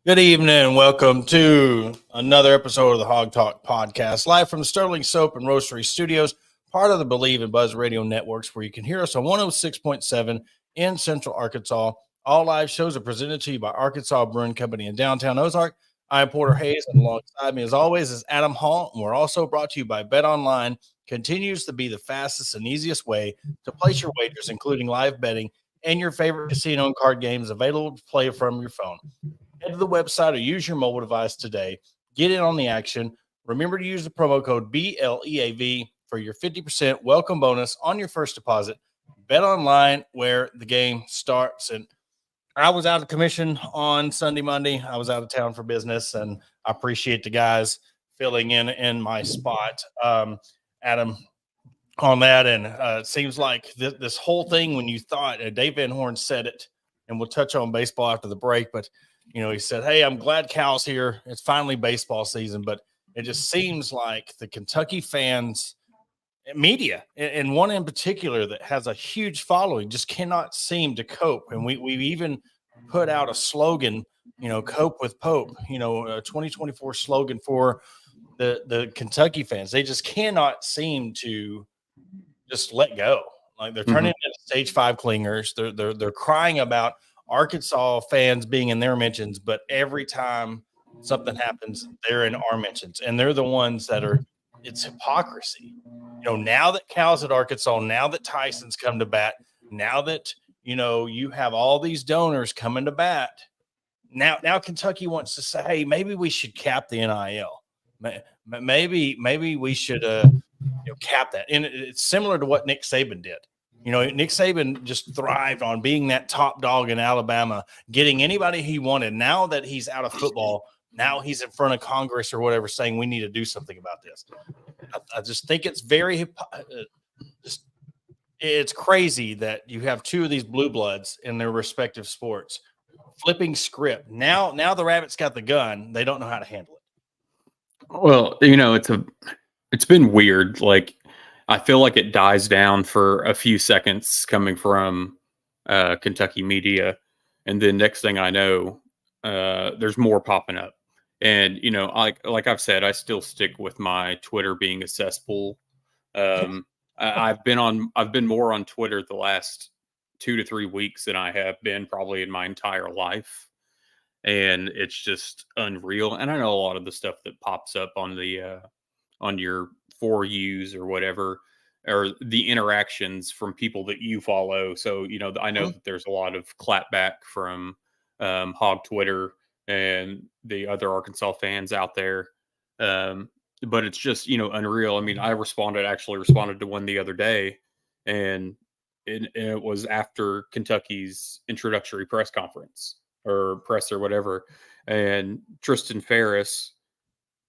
Good evening. Welcome to another episode of the Hog Talk podcast, live from the Sterling Soap and Roastery Studios, part of the Believe in Buzz Radio Networks, where you can hear us on 106.7 in Central Arkansas. All live shows are presented to you by Arkansas Brewing Company in downtown Ozark. I'm Porter Hayes, and alongside me, as always, is Adam Hall. And we're also brought to you by Bet Online. Continues to be the fastest and easiest way to place your wagers, including live betting and your favorite casino and card games available to play from your phone. Head to the website or use your mobile device today. Get in on the action. Remember to use the promo code BLEAV for your 50% welcome bonus on your first deposit. Bet Online, where the game starts. And I was out of commission on Sunday, Monday. I was out of town for business, and I appreciate the guys filling in my spot. Adam, on that, and it seems like this whole thing, when you thought, Dave Van Horn said it, and we'll touch on baseball after the break, but he said, hey, I'm glad Cal's here. It's finally baseball season, but it just seems like the Kentucky fans, media, and one in particular that has a huge following, just cannot seem to cope. And we even put out a slogan, cope with Pope, a 2024 slogan for the Kentucky fans. They just cannot seem to just let go. Like they're turning into stage 5 clingers. They're crying about Arkansas fans being in their mentions, but every time something happens, they're in our mentions, and they're the ones that are. It's hypocrisy. Now that Cal's at Arkansas, now that Tyson's come to bat, now that you have all these donors coming to bat. Now Kentucky wants to say, hey, maybe we should cap the NIL. Maybe we should cap that. And it's similar to what Nick Saban did. Nick Saban just thrived on being that top dog in Alabama, getting anybody he wanted. Now that he's out of football, now he's in front of Congress or whatever saying we need to do something about this. I just think it's it's crazy that you have two of these blue bloods in their respective sports flipping script. Now the Rabbits got the gun. They don't know how to handle it. Well, it's been weird. Like, I feel like it dies down for a few seconds coming from Kentucky media, and then next thing I know, there's more popping up. And like I've said, I still stick with my Twitter being a cesspool. I've been more on Twitter the last 2 to 3 weeks than I have been probably in my entire life, and it's just unreal. And I know a lot of the stuff that pops up on the on your for yous or whatever, or the interactions from people that you follow. So, I know that there's a lot of clapback from Hog Twitter and the other Arkansas fans out there. But it's just, unreal. I mean, I actually responded to one the other day, and it was after Kentucky's introductory press conference or press or whatever. And Tristan Ferris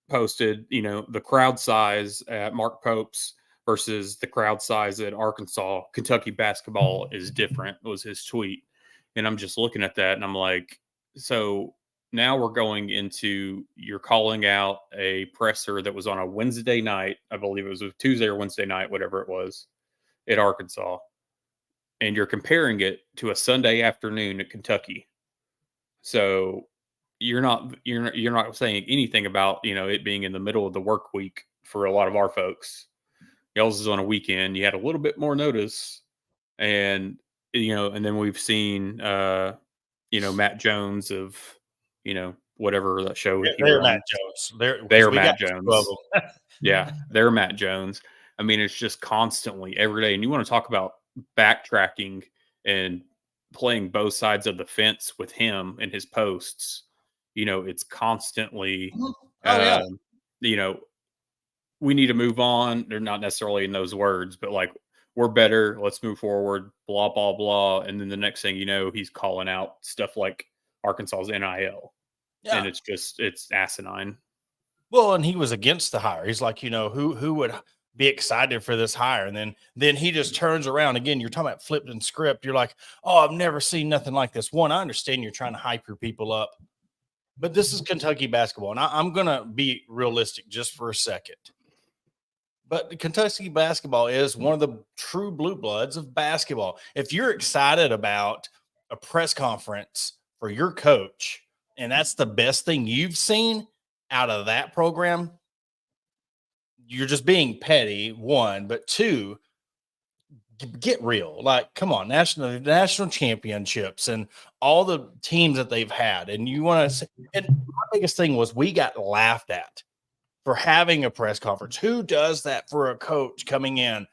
posted, the crowd size at Mark Pope's versus the crowd size at Arkansas. Kentucky basketball is different, was his tweet. And I'm just looking at that and I'm like, so now we're going into, you're calling out a presser that was on a Wednesday night. I believe it was a Tuesday or Wednesday night, whatever it was, at Arkansas. And you're comparing it to a Sunday afternoon at Kentucky. So you're not saying anything about, it being in the middle of the work week for a lot of our folks. Y'all's is on a weekend. You had a little bit more notice, and and then we've seen Matt Jones of whatever that show. They're Matt Jones. They're Matt Jones. Yeah, they're Matt Jones. I mean, it's just constantly every day. And you want to talk about backtracking and playing both sides of the fence with him and his posts. It's constantly, we need to move on. They're not necessarily in those words, but like, we're better. Let's move forward, blah, blah, blah. And then the next thing you know, he's calling out stuff like Arkansas's NIL. Yeah. And it's asinine. Well, and he was against the hire. He's like, who would be excited for this hire? And then he just turns around again. You're talking about flipped and script. You're like, oh, I've never seen nothing like this. One, I understand you're trying to hype your people up, but this is Kentucky basketball. And I'm going to be realistic just for a second. But Kentucky basketball is one of the true blue bloods of basketball. If you're excited about a press conference for your coach and that's the best thing you've seen out of that program, you're just being petty, one, but two, get real. Like, come on, national championships and all the teams that they've had. And you want to, and my biggest thing was we got laughed at for having a press conference. Who does that for a coach coming in?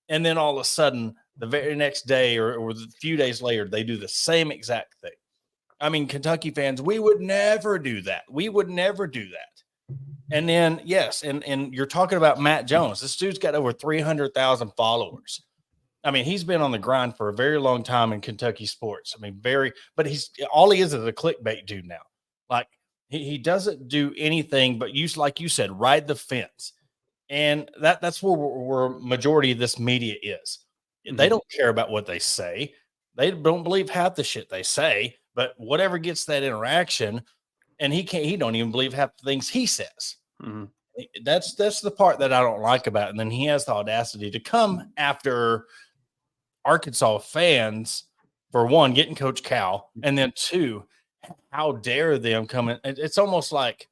And then all of a sudden, the very next day or a few days later, they do the same exact thing. I mean, Kentucky fans, we would never do that. We would never do that. And then, yes, and you're talking about Matt Jones. This dude's got over 300,000 followers. I mean, he's been on the grind for a very long time in Kentucky sports. I mean, but all he is a clickbait dude now. Like, he doesn't do anything but use, like you said, ride the fence. And that's where majority of this media is. They don't care about what they say. They don't believe half the shit they say, but whatever gets that interaction, and he don't even believe half the things he says. That's the part that I don't like about it. And then he has the audacity to come after Arkansas fans, for one, getting Coach Cal, and then two, how dare them come in? It's almost like,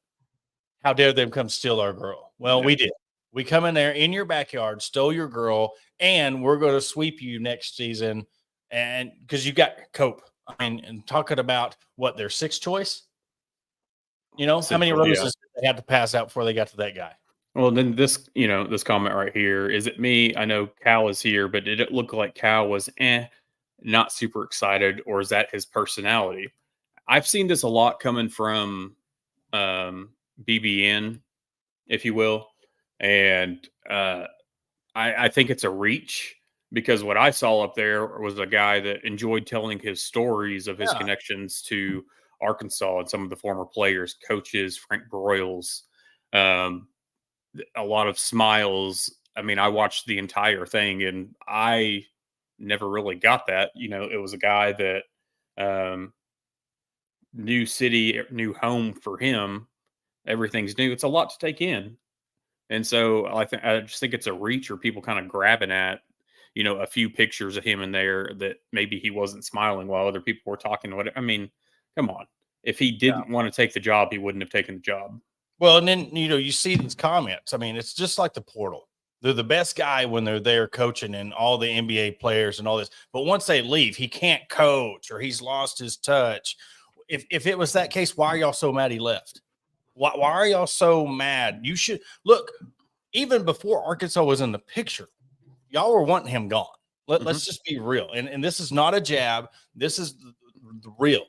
how dare them come steal our girl? Well, we did. We come in there in your backyard, stole your girl, and we're going to sweep you next season. And because you got Cope, I mean, and talking about what their sixth choice, how many roses did they have to pass out before they got to that guy? Well, then this comment right here, is it me? I know Cal is here, but did it look like Cal was not super excited, or is that his personality? I've seen this a lot coming from BBN, if you will. And I think it's a reach, because what I saw up there was a guy that enjoyed telling his stories of his connections to Arkansas and some of the former players, coaches, Frank Broyles, a lot of smiles. I mean, I watched the entire thing and I never really got that. It was a guy that new city, new home for him. Everything's new. It's a lot to take in. And so I just think it's a reach, or people kind of grabbing at, a few pictures of him in there that maybe he wasn't smiling while other people were talking. I mean, come on. If he didn't want to take the job, he wouldn't have taken the job. Well, and then, you see these comments. I mean, it's just like the portal. They're the best guy when they're there coaching and all the NBA players and all this. But once they leave, he can't coach, or he's lost his touch. If it was that case, why are y'all so mad he left? Why are y'all so mad? You should look, even before Arkansas was in the picture, y'all were wanting him gone. Let's just be real. And this is not a jab. This is the real.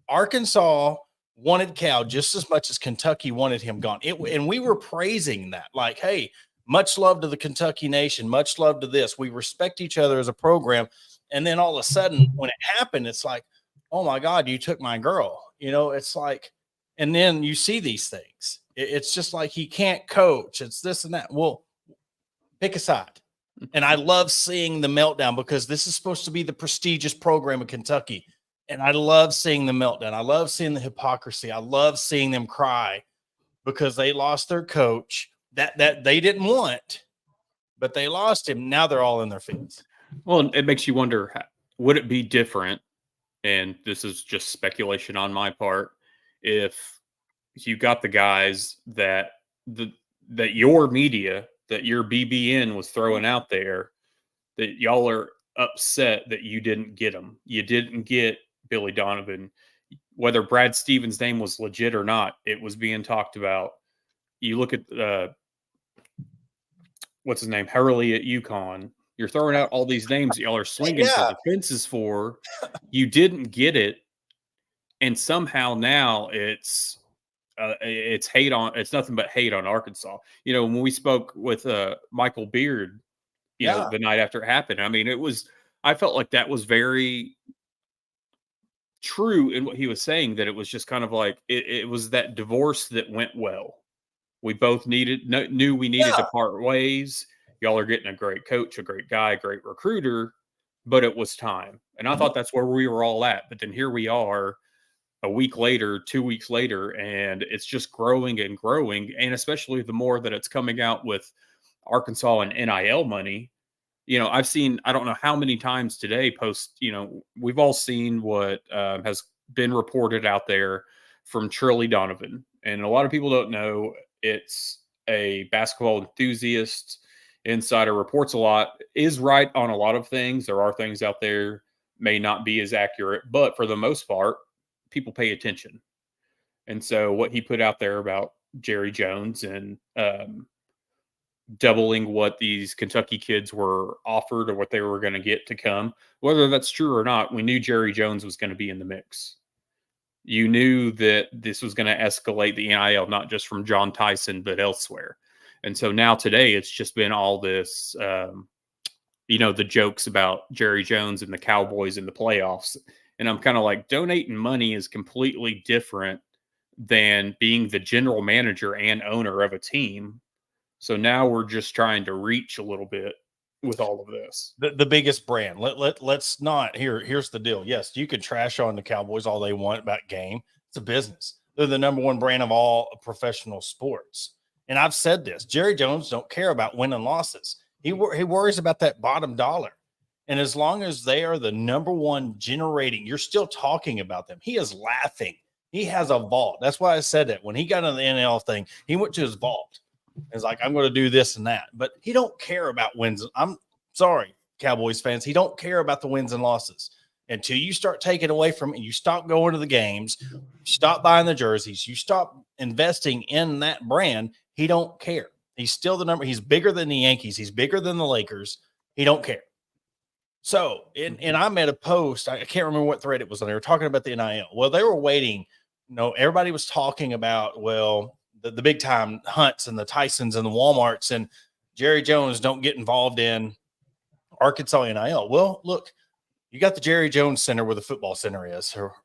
Arkansas wanted Cal just as much as Kentucky wanted him gone. And we were praising that. Like, hey, much love to the Kentucky nation. Much love to this. We respect each other as a program. And then all of a sudden, when it happened, it's like, oh, my God, you took my girl. It's like, and then you see these things. It's just like he can't coach. It's this and that. Well, pick a side. And I love seeing the meltdown, because this is supposed to be the prestigious program in Kentucky. And I love seeing the meltdown. I love seeing the hypocrisy. I love seeing them cry because they lost their coach that they didn't want, but they lost him. Now they're all in their feelings. Well, it makes you wonder, would it be different? And this is just speculation on my part. If you got the guys that your media, that your BBN was throwing out there, that y'all are upset that you didn't get them. You didn't get Billy Donovan. Whether Brad Stevens' name was legit or not, it was being talked about. You look at what's his name, Hurley at UConn. You're throwing out all these names y'all are swinging for the fences for. You didn't get it, and somehow now it's hate on. It's nothing but hate on Arkansas. When we spoke with Michael Beard, the night after it happened, I mean, I felt like that was very true in what he was saying, that it was just kind of like it was that divorce that went well. We both knew we needed to part ways. Y'all are getting a great coach, a great guy, a great recruiter, but it was time. And I thought that's where we were all at. But then here we are a week later, 2 weeks later, and it's just growing and growing. And especially the more that it's coming out with Arkansas and NIL money. I've seen, I don't know how many times today we've all seen what has been reported out there from Trilly Donovan. And a lot of people don't know it's a basketball enthusiast, insider, reports a lot, is right on a lot of things. There are things out there may not be as accurate, but for the most part, people pay attention. And so what he put out there about Jerry Jones and doubling what these Kentucky kids were offered or what they were going to get to come, whether that's true or not, we knew Jerry Jones was going to be in the mix. You knew that this was going to escalate the NIL, not just from John Tyson, but elsewhere. And so now today, it's just been all this, the jokes about Jerry Jones and the Cowboys in the playoffs. And I'm kind of like, donating money is completely different than being the general manager and owner of a team. So now we're just trying to reach a little bit with all of this. The biggest brand. Let's not here's the deal. Yes, you can trash on the Cowboys all they want about game. It's a business. They're the number one brand of all professional sports. And I've said this, Jerry Jones don't care about win and losses. He worries about that bottom dollar. And as long as they are the number one generating, you're still talking about them. He is laughing. He has a vault. That's why I said that. When he got on the NL thing, he went to his vault. It's like, I'm going to do this and that. But he don't care about wins. I'm sorry, Cowboys fans. He don't care about the wins and losses. Until you start taking away from it, you stop going to the games, you stop buying the jerseys, you stop investing in that brand, he don't care. He's still the number. He's bigger than the Yankees. He's bigger than the Lakers. He don't care. So, and I made a post. I can't remember what thread it was on. They were talking about the NIL. Well, they were waiting. Everybody was talking about, the big time Hunts and the Tysons and the Walmarts and Jerry Jones don't get involved in Arkansas NIL. Well, look, you got the Jerry Jones Center where the football center is. Or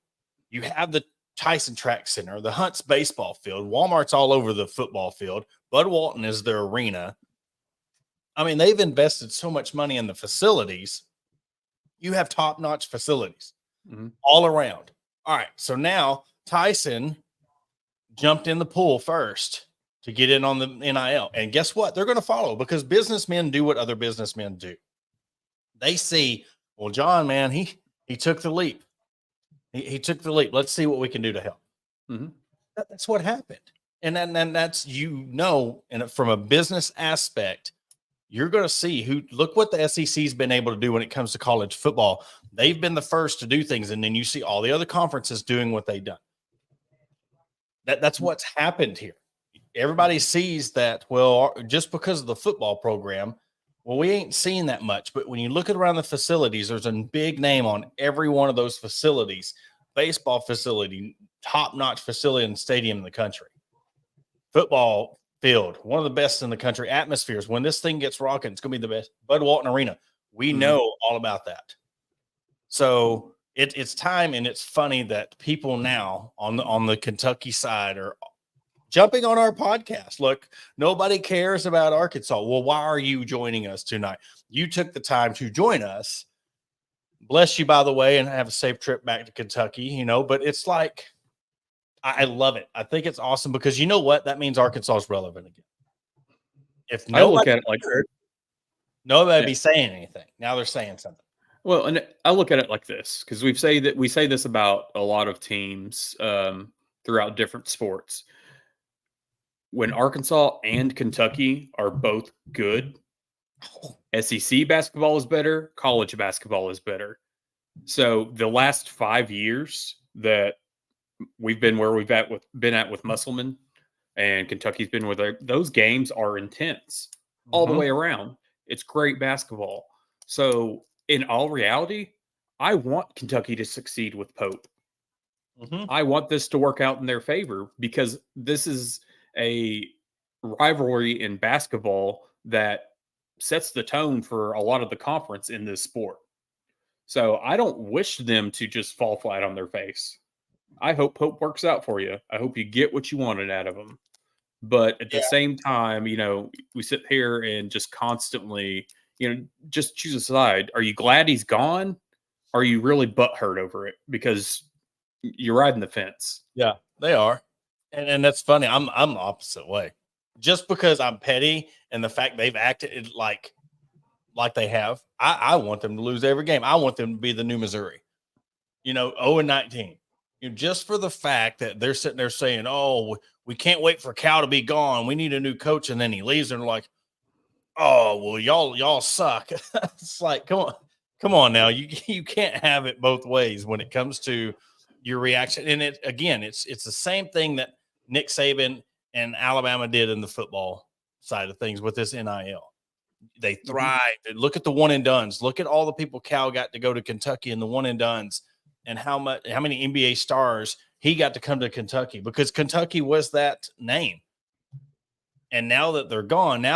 you have the Tyson Track Center, the Hunts baseball field. Walmart's all over the football field. Bud Walton is their arena. I mean, they've invested so much money in the facilities. You have top-notch facilities all around. All right, so now Tyson jumped in the pool first to get in on the NIL. And guess what? They're going to follow because businessmen do what other businessmen do. They see, well, John, man, he took the leap. He took the leap. Let's see what we can do to help. That's what happened. And then that's, and from a business aspect, you're going to see look what the SEC's been able to do when it comes to college football. They've been the first to do things. And then you see all the other conferences doing what they've done. That's what's happened here. Everybody sees that, just because of the football program, we ain't seen that much. But when you look at around the facilities, there's a big name on every one of those facilities. Baseball facility, top-notch facility and stadium in the country. Football field, one of the best in the country. Atmospheres. When this thing gets rocking, it's going to be the best. Bud Walton Arena. We know all about that. So it's time, and it's funny that people now on the Kentucky side are jumping on our podcast. Look, nobody cares about Arkansas. Well, why are you joining us tonight? You took the time to join us. Bless you, by the way, and have a safe trip back to Kentucky, but it's like, I love it. I think it's awesome because you know what? That means Arkansas is relevant again. If I look at it like nobody be saying anything. Now they're saying something. Well, and I look at it like this because we say this about a lot of teams throughout different sports. When Arkansas and Kentucky are both good, SEC basketball is better, college basketball is better. So the last 5 years that we've been where we've been at with Musselman, and Kentucky's been where those games are intense all the way around. It's great basketball. So in all reality, I want Kentucky to succeed with Pope. I want this to work out in their favor because this is a rivalry in basketball that sets the tone for a lot of the conference in this sport. So I don't wish them to just fall flat on their face. I hope Pope works out for you. I hope you get what you wanted out of him. But at the same time, we sit here and just constantly, just choose a side. Are you glad he's gone? Are you really butthurt over it? Because you're riding the fence. Yeah, they are. And that's funny. I'm the opposite way. Just because I'm petty and the fact they've acted like they have, I want them to lose every game. I want them to be the new Missouri. 0-19. just for the fact that they're sitting there saying, "Oh, we can't wait for Cal to be gone. We need a new coach," and then he leaves, and they're like, "Oh, well, y'all suck." It's like, come on now. You can't have it both ways when it comes to your reaction. And it's the same thing that Nick Saban and Alabama did in the football side of things with this NIL. They thrived. And look at the one and dones. Look at all the people Cal got to go to Kentucky and the one and dones, and how many NBA stars he got to come to Kentucky, because Kentucky was that name. And now that they're gone,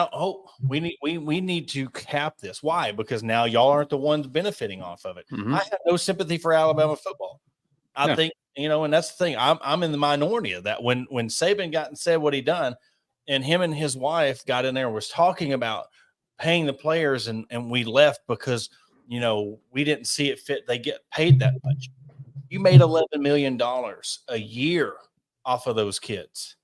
we need to cap this. Why? Because now y'all aren't the ones benefiting off of it. Mm-hmm. I have no sympathy for Alabama football. I think, and that's the thing. I'm in the minority of that. When Saban got and said what he done, and him and his wife got in there and was talking about paying the players, and we left because we didn't see it fit. They get paid that much. You made $11 million a year off of those kids.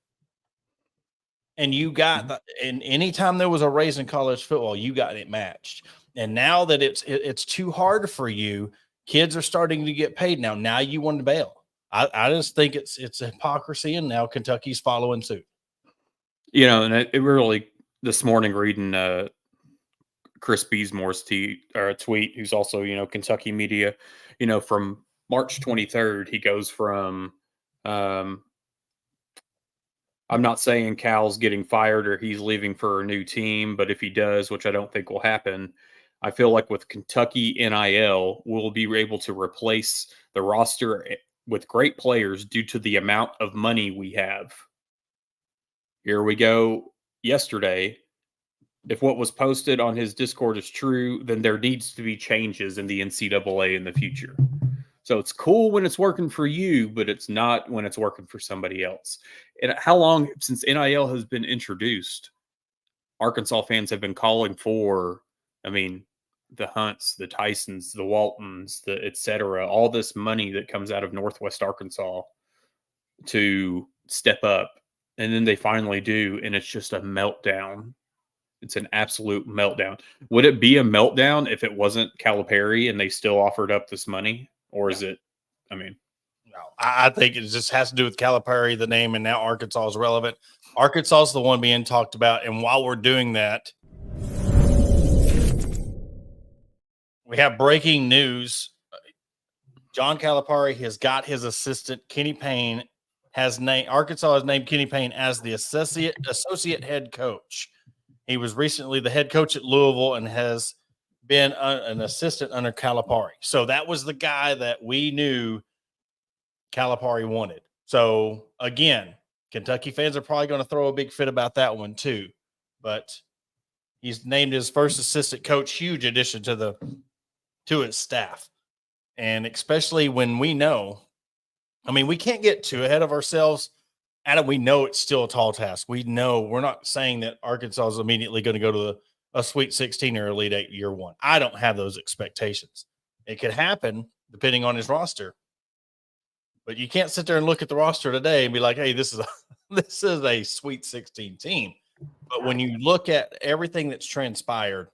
And you got and anytime there was a raise in college football, you got it matched. And now that it's too hard for you, kids are starting to get paid now. Now you want to bail. I just think it's hypocrisy, and now Kentucky's following suit. And it really, this morning reading Chris Beesmore's tweet, who's also Kentucky media, from March 23rd, he goes from I'm not saying Cal's getting fired or he's leaving for a new team, but if he does, which I don't think will happen, I feel like with Kentucky NIL, we'll be able to replace the roster with great players due to the amount of money we have. Here we go. Yesterday, if what was posted on his Discord is true, then there needs to be changes in the NCAA in the future. So it's cool when it's working for you, but it's not when it's working for somebody else. And how long since NIL has been introduced, Arkansas fans have been calling for, the Hunts, the Tysons, the Waltons, the et cetera, all this money that comes out of Northwest Arkansas to step up. And then they finally do, and it's just a meltdown. It's an absolute meltdown. Would it be a meltdown if it wasn't Calipari and they still offered up this money? Or is it, No, I think it just has to do with Calipari, the name, and now Arkansas is relevant. Arkansas is the one being talked about. And while we're doing that, we have breaking news. John Calipari has got his assistant, Kenny Payne, Arkansas has named Kenny Payne as the associate head coach. He was recently the head coach at Louisville and has been an assistant under Calipari. So that was the guy that we knew Calipari wanted. So again, Kentucky fans are probably going to throw a big fit about that one too. But he's named his first assistant coach, huge addition to his staff. And especially when we know, we can't get too ahead of ourselves. Adam, we know it's still a tall task. We know we're not saying that Arkansas is immediately going to go to a Sweet 16 or Elite 8 year one. I don't have those expectations. It could happen depending on his roster. But you can't sit there and look at the roster today and be like, hey, this is a Sweet 16 team. But when you look at everything that's transpired,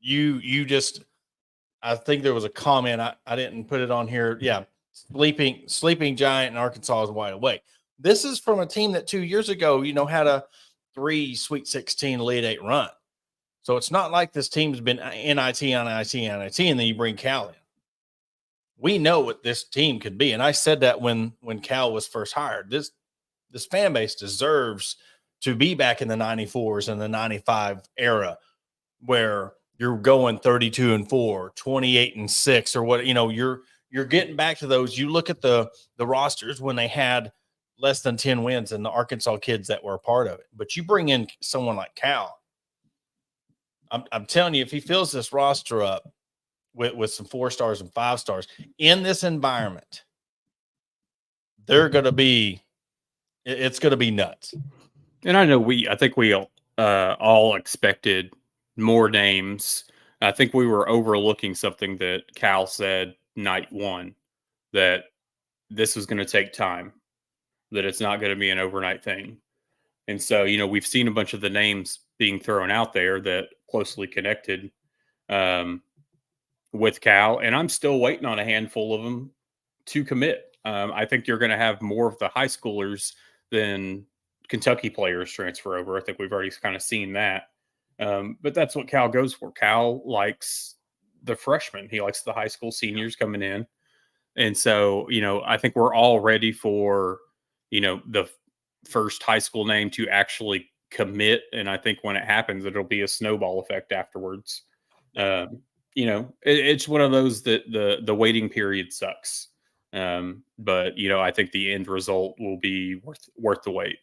I think there was a comment. I didn't put it on here. Yeah. Sleeping giant in Arkansas is wide awake. This is from a team that 2 years ago, had a 3 Sweet 16 Elite 8 run. So it's not like this team's been NIT, and then you bring Cal in. We know what this team could be. And I said that when Cal was first hired. This fan base deserves to be back in the 94s and the 95 era where you're going 32-4, 28-6, or what, you're getting back to those. You look at the rosters when they had less than 10 wins and the Arkansas kids that were a part of it. But you bring in someone like Cal. I'm telling you, if he fills this roster up with some 4 stars and 5 stars in this environment, it's going to be nuts. And I know I think we all expected more names. I think we were overlooking something that Cal said night one, that this was going to take time, that it's not going to be an overnight thing. And so, we've seen a bunch of the names being thrown out there that closely connected with Cal, and I'm still waiting on a handful of them to commit. I think you're going to have more of the high schoolers than Kentucky players transfer over. I think we've already kind of seen that. But that's what Cal goes for. Cal likes the freshmen. He likes the high school seniors coming in. And so, I think we're all ready for, the first high school name to actually commit. And I think when it happens, it'll be a snowball effect afterwards. It's one of those that the waiting period sucks. But I think the end result will be worth the wait.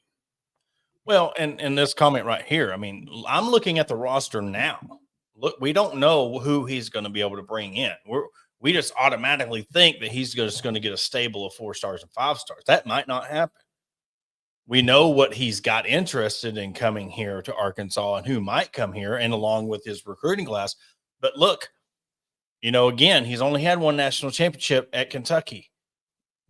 Well, and this comment right here, I mean, I'm looking at the roster now. Look, we don't know who he's going to be able to bring in. We just automatically think that he's just going to get a stable of 4 stars and 5 stars. That might not happen. We know what he's got interested in coming here to Arkansas and who might come here, and along with his recruiting class. But look, again, he's only had 1 national championship at Kentucky.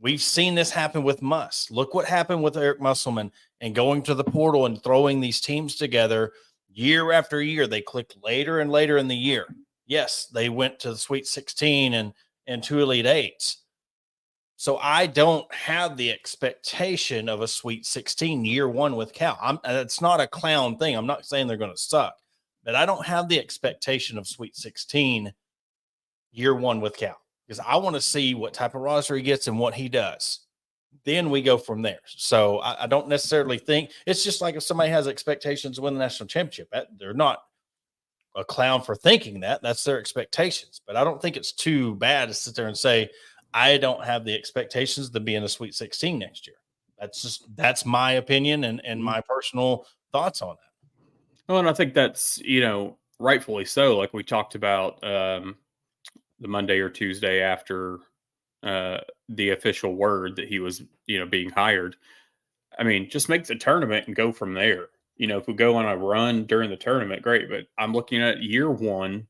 We've seen this happen with Muss. Look what happened with Eric Musselman and going to the portal and throwing these teams together year after year. They clicked later and later in the year. Yes, they went to the Sweet 16 and 2 Elite Eights. So I don't have the expectation of a Sweet 16 year 1 with Cal. It's not a clown thing. I'm not saying they're going to suck, but I don't have the expectation of Sweet 16 year 1 with Cal, because I want to see what type of roster he gets and what he does. Then we go from there. So I don't necessarily think it's just like if somebody has expectations to win the national championship. They're not a clown for thinking that. That's their expectations. But I don't think it's too bad to sit there and say, I don't have the expectations to be in the Sweet 16 next year. That's my opinion and my personal thoughts on that. Well, and I think that's, rightfully so. Like we talked about the Monday or Tuesday after the official word that he was, being hired. I mean, just make the tournament and go from there. If we go on a run during the tournament, great. But I'm looking at year 1.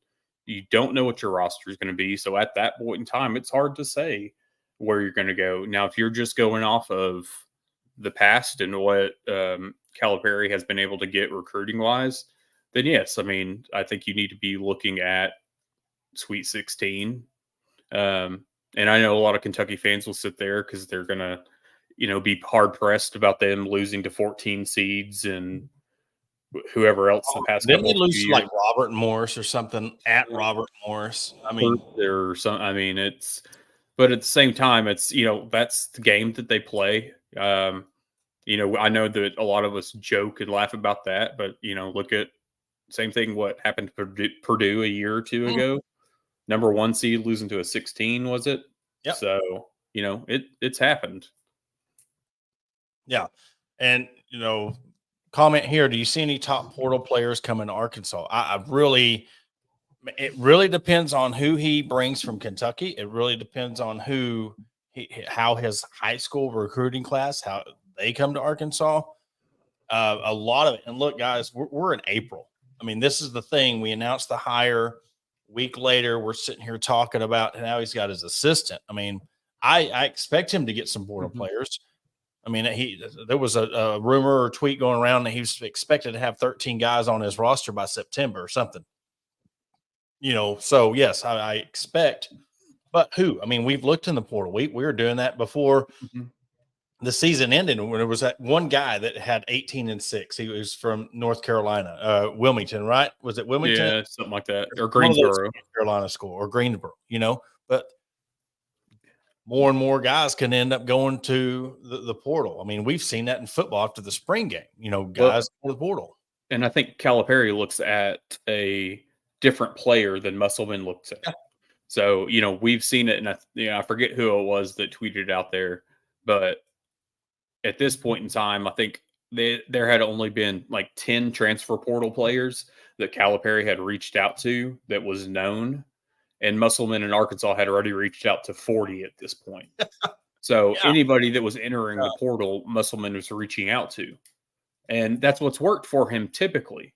You don't know what your roster is going to be. So at that point in time, it's hard to say where you're going to go. Now, if you're just going off of the past and what Calipari has been able to get recruiting wise, then yes, I mean, I think you need to be looking at Sweet 16. And I know a lot of Kentucky fans will sit there because they're going to, be hard pressed about them losing to 14 seeds and whoever else the past Didn't couple they lose years. like Robert Morris or something at Robert Morris? I mean, but at the same time, it's, that's the game that they play. I know that a lot of us joke and laugh about that, but, look at same thing. What happened to Purdue a year or 2 ago? Number 1 seed losing to a 16, was it? Yep. So, it's happened. Yeah. And, comment here. Do you see any top portal players coming to Arkansas? It really depends on who he brings from Kentucky. It really depends on how his high school recruiting class, how they come to Arkansas. A lot of it. And look, guys, we're in April. I mean, this is the thing. We announced the hire. Week later, we're sitting here talking about how he's got his assistant. I mean, I expect him to get some portal players. I mean, there was a rumor or tweet going around that he was expected to have 13 guys on his roster by September or something. So yes, I expect. But who? I mean, we've looked in the portal. We were doing that before the season ended, when there was that one guy that had 18-6. He was from North Carolina, Wilmington, right? Was it Wilmington? Yeah, something like that. Or Greensboro. North Carolina school, or Greensboro, but more and more guys can end up going to the portal. I mean, we've seen that in football after the spring game, guys go to the portal. And I think Calipari looks at a different player than Musselman looks at. Yeah. So, we've seen it, and I forget who it was that tweeted out there, but at this point in time, I think there had only been like 10 transfer portal players that Calipari had reached out to that was known. And Musselman in Arkansas had already reached out to 40 at this point. So anybody that was entering the portal, Musselman was reaching out to. And that's what's worked for him typically.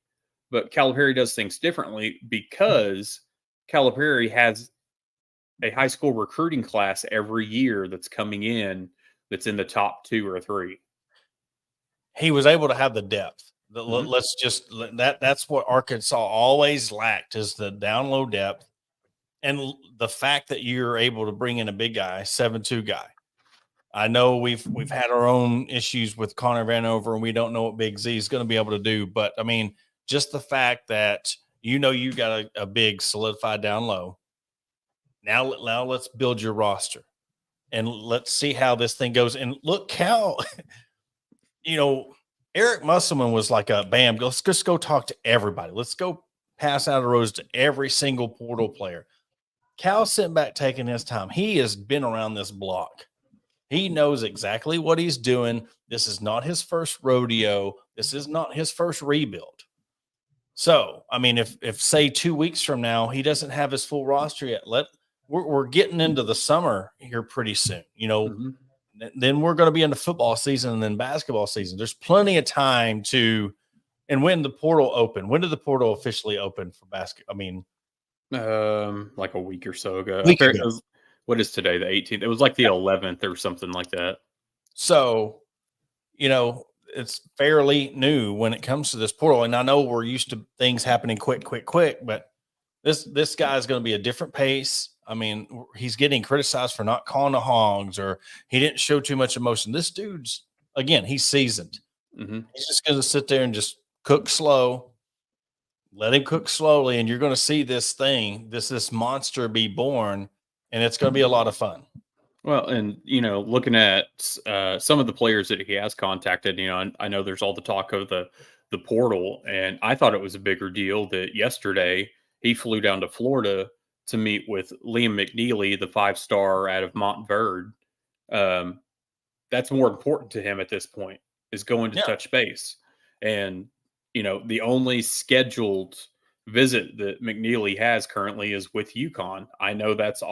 But Calipari does things differently because Calipari has a high school recruiting class every year that's coming in that's in the top 2 or 3. He was able to have the depth. Let's just that's what Arkansas always lacked, is the down low depth. And the fact that you're able to bring in a big guy, 7'2" guy. I know we've had our own issues with Connor Vanover, and we don't know what Big Z is going to be able to do. But I mean, just the fact that you got a big solidified down low. Now let's build your roster, and let's see how this thing goes. And look, Cal, Eric Musselman was like a bam. Let's just go talk to everybody. Let's go pass out a rose to every single portal player. Cal's sitting back taking his time. He has been around this block. He knows exactly what he's doing. This is not his first rodeo. This is not his first rebuild. So, I mean, if say 2 weeks from now he doesn't have his full roster yet, we're getting into the summer here pretty soon. Then we're going to be into football season and then basketball season. There's plenty of time to. And when the portal open? When did the portal officially open for basketball? I mean, like a week or so ago. Ago. What is today? The 18th. It was like the 11th or something like that. So, it's fairly new when it comes to this portal. And I know we're used to things happening quick, but this guy is going to be a different pace. I mean, he's getting criticized for not calling the hogs, or he didn't show too much emotion. This dude's, again, he's seasoned. Mm-hmm. He's just going to sit there and just cook slow. Let him cook slowly, and you're going to see this monster be born, and it's going to be a lot of fun. Well, and, looking at some of the players that he has contacted, I know there's all the talk of the portal, and I thought it was a bigger deal that yesterday he flew down to Florida to meet with Liam McNeely, the 5-star out of Montverde. That's more important to him at this point, is going to touch base. And, the only scheduled visit that McNeely has currently is with UConn. I know that's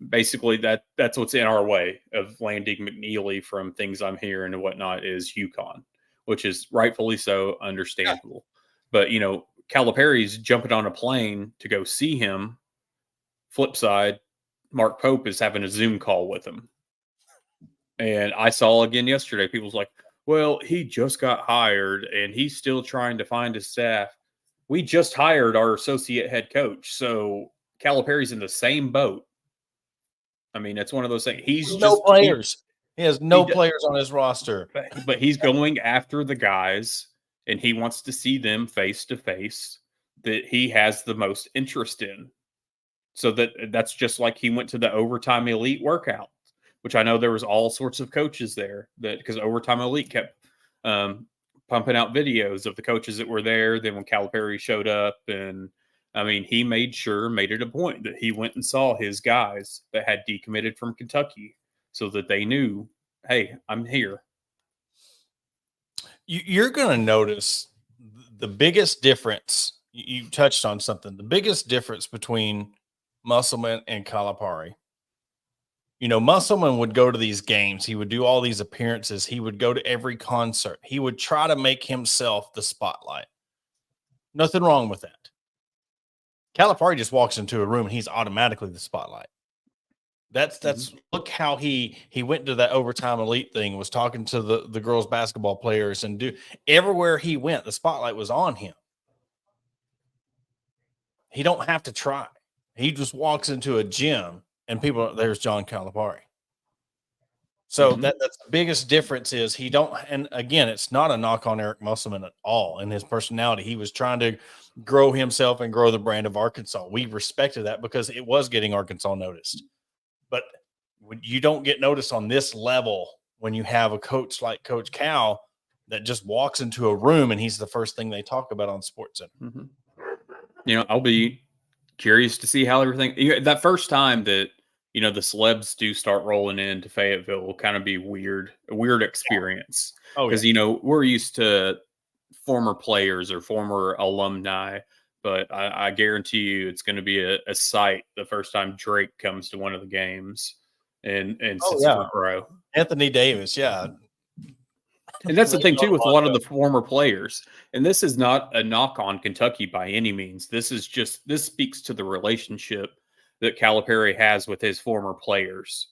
basically that's what's in our way of landing McNeely from things I'm hearing and whatnot is UConn, which is rightfully so, understandable. But, Calipari's jumping on a plane to go see him. Flip side, Mark Pope is having a Zoom call with him. And I saw again yesterday, people's like, well, he just got hired and he's still trying to find his staff. We just hired our associate head coach. So Calipari's in the same boat. I mean, it's one of those things. He's no players. He has no players on his roster. But he's going after the guys, and he wants to see them face to face that he has the most interest in. So that's just like he went to the Overtime Elite workout, which I know there was all sorts of coaches there because Overtime Elite kept pumping out videos of the coaches that were there. Then when Calipari showed up, and I mean, he made it a point that he went and saw his guys that had decommitted from Kentucky so that they knew, hey, I'm here. You're going to notice the biggest difference. You touched on something. The biggest difference between Musselman and Calipari. Musselman would go to these games. He would do all these appearances. He would go to every concert. He would try to make himself the spotlight. Nothing wrong with that. Calipari just walks into a room and he's automatically the spotlight. That's look how he went to that Overtime Elite thing, was talking to the girls basketball players, and everywhere he went, the spotlight was on him. He don't have to try. He just walks into a gym and there's John Calipari. So that's the biggest difference is and again, it's not a knock on Eric Musselman at all in his personality. He was trying to grow himself and grow the brand of Arkansas. We respected that because it was getting Arkansas noticed. But you don't get noticed on this level when you have a coach like Coach Cal that just walks into a room and he's the first thing they talk about on SportsCenter. Mm-hmm. I'll be curious to see how everything that first time that the celebs do start rolling into Fayetteville will kind of be a weird experience. Because we're used to former players or former alumni, but I guarantee you it's going to be a sight the first time Drake comes to one of the games and sits front row. Anthony Davis, yeah. And that's the thing too with a lot of the former players. And this is not a knock on Kentucky by any means. This speaks to the relationship that Calipari has with his former players,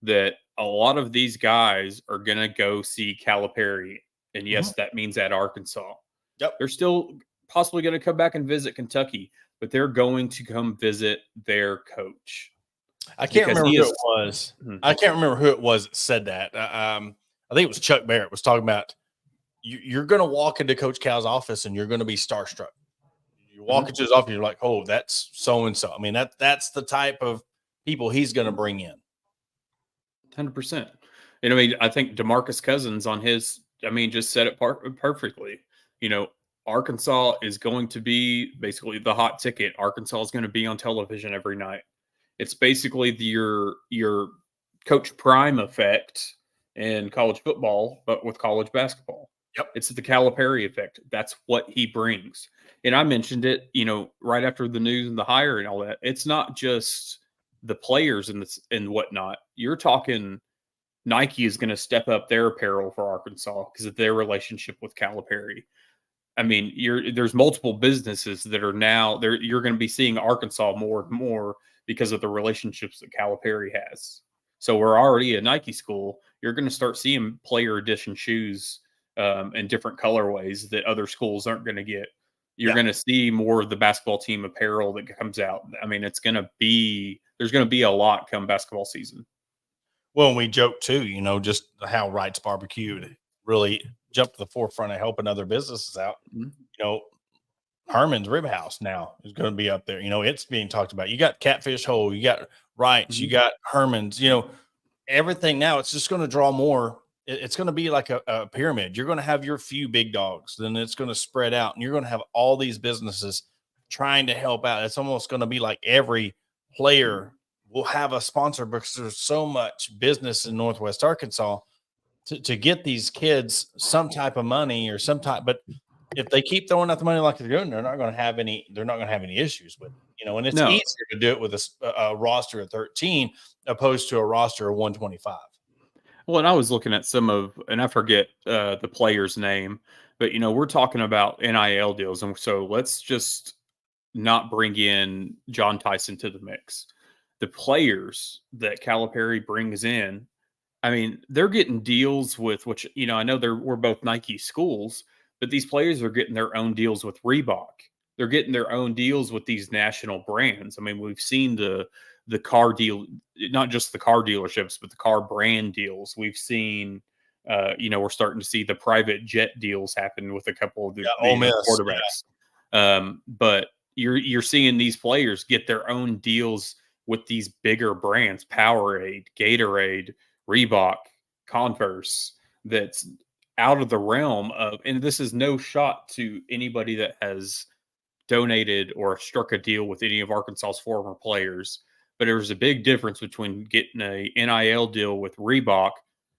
that a lot of these guys are going to go see Calipari. And yes, that means at Arkansas. Yep. They're still possibly going to come back and visit Kentucky, but they're going to come visit their coach. I can't Because remember he who is- it was. I can't remember who it was that said that. I think it was Chuck Barrett was talking about you're going to walk into Coach Cal's office and you're going to be starstruck. You walk into his office, you're like, oh, that's so and so. I mean, that's the type of people he's going to bring in. 100%. And I mean, I think DeMarcus Cousins on his, just said it perfectly. Arkansas is going to be basically the hot ticket. Arkansas is going to be on television every night. It's basically your Coach Prime effect in college football, but with college basketball. Yep. It's the Calipari effect. That's what he brings. And I mentioned it, right after the news and the hire and all that. It's not just the players and whatnot. You're talking Nike is going to step up their apparel for Arkansas because of their relationship with Calipari. I mean, there's multiple businesses that are now there. You're going to be seeing Arkansas more and more because of the relationships that Calipari has. So we're already a Nike school. You're going to start seeing player edition shoes in different colorways that other schools aren't going to get. You're going to see more of the basketball team apparel that comes out. I mean, there's going to be a lot come basketball season. Well, we joke too, just how Wright's Barbecue really jumped to the forefront of helping other businesses out. Herman's Rib House now is going to be up there. It's being talked about. You got Catfish Hole, you got Wright's, you got Herman's, everything now. It's just going to draw more. It's going to be like a pyramid. You're going to have your few big dogs, then it's going to spread out, and you're going to have all these businesses trying to help out. It's almost going to be like every player will have a sponsor because there's so much business in Northwest Arkansas to get these kids some type of money or some type. But if they keep throwing out the money like they're doing, they're not going to have any issues with it, and it's easier to do it with a roster of 13 opposed to a roster of 125. Well, and I was looking at and I forget the player's name, but we're talking about NIL deals, and so let's just not bring in John Tyson to the mix. The players that Calipari brings in, I mean, they're getting deals with which I know we're both Nike schools, but these players are getting their own deals with Reebok. They're getting their own deals with these national brands. I mean, we've seen the car deal, not just the car dealerships, but the car brand deals. We've seen, we're starting to see the private jet deals happen with a couple of the quarterbacks. Yeah. But you're seeing these players get their own deals with these bigger brands, Powerade, Gatorade, Reebok, Converse, that's out of the realm of, and this is no shot to anybody that has donated or struck a deal with any of Arkansas's former players, but there's a big difference between getting a NIL deal with Reebok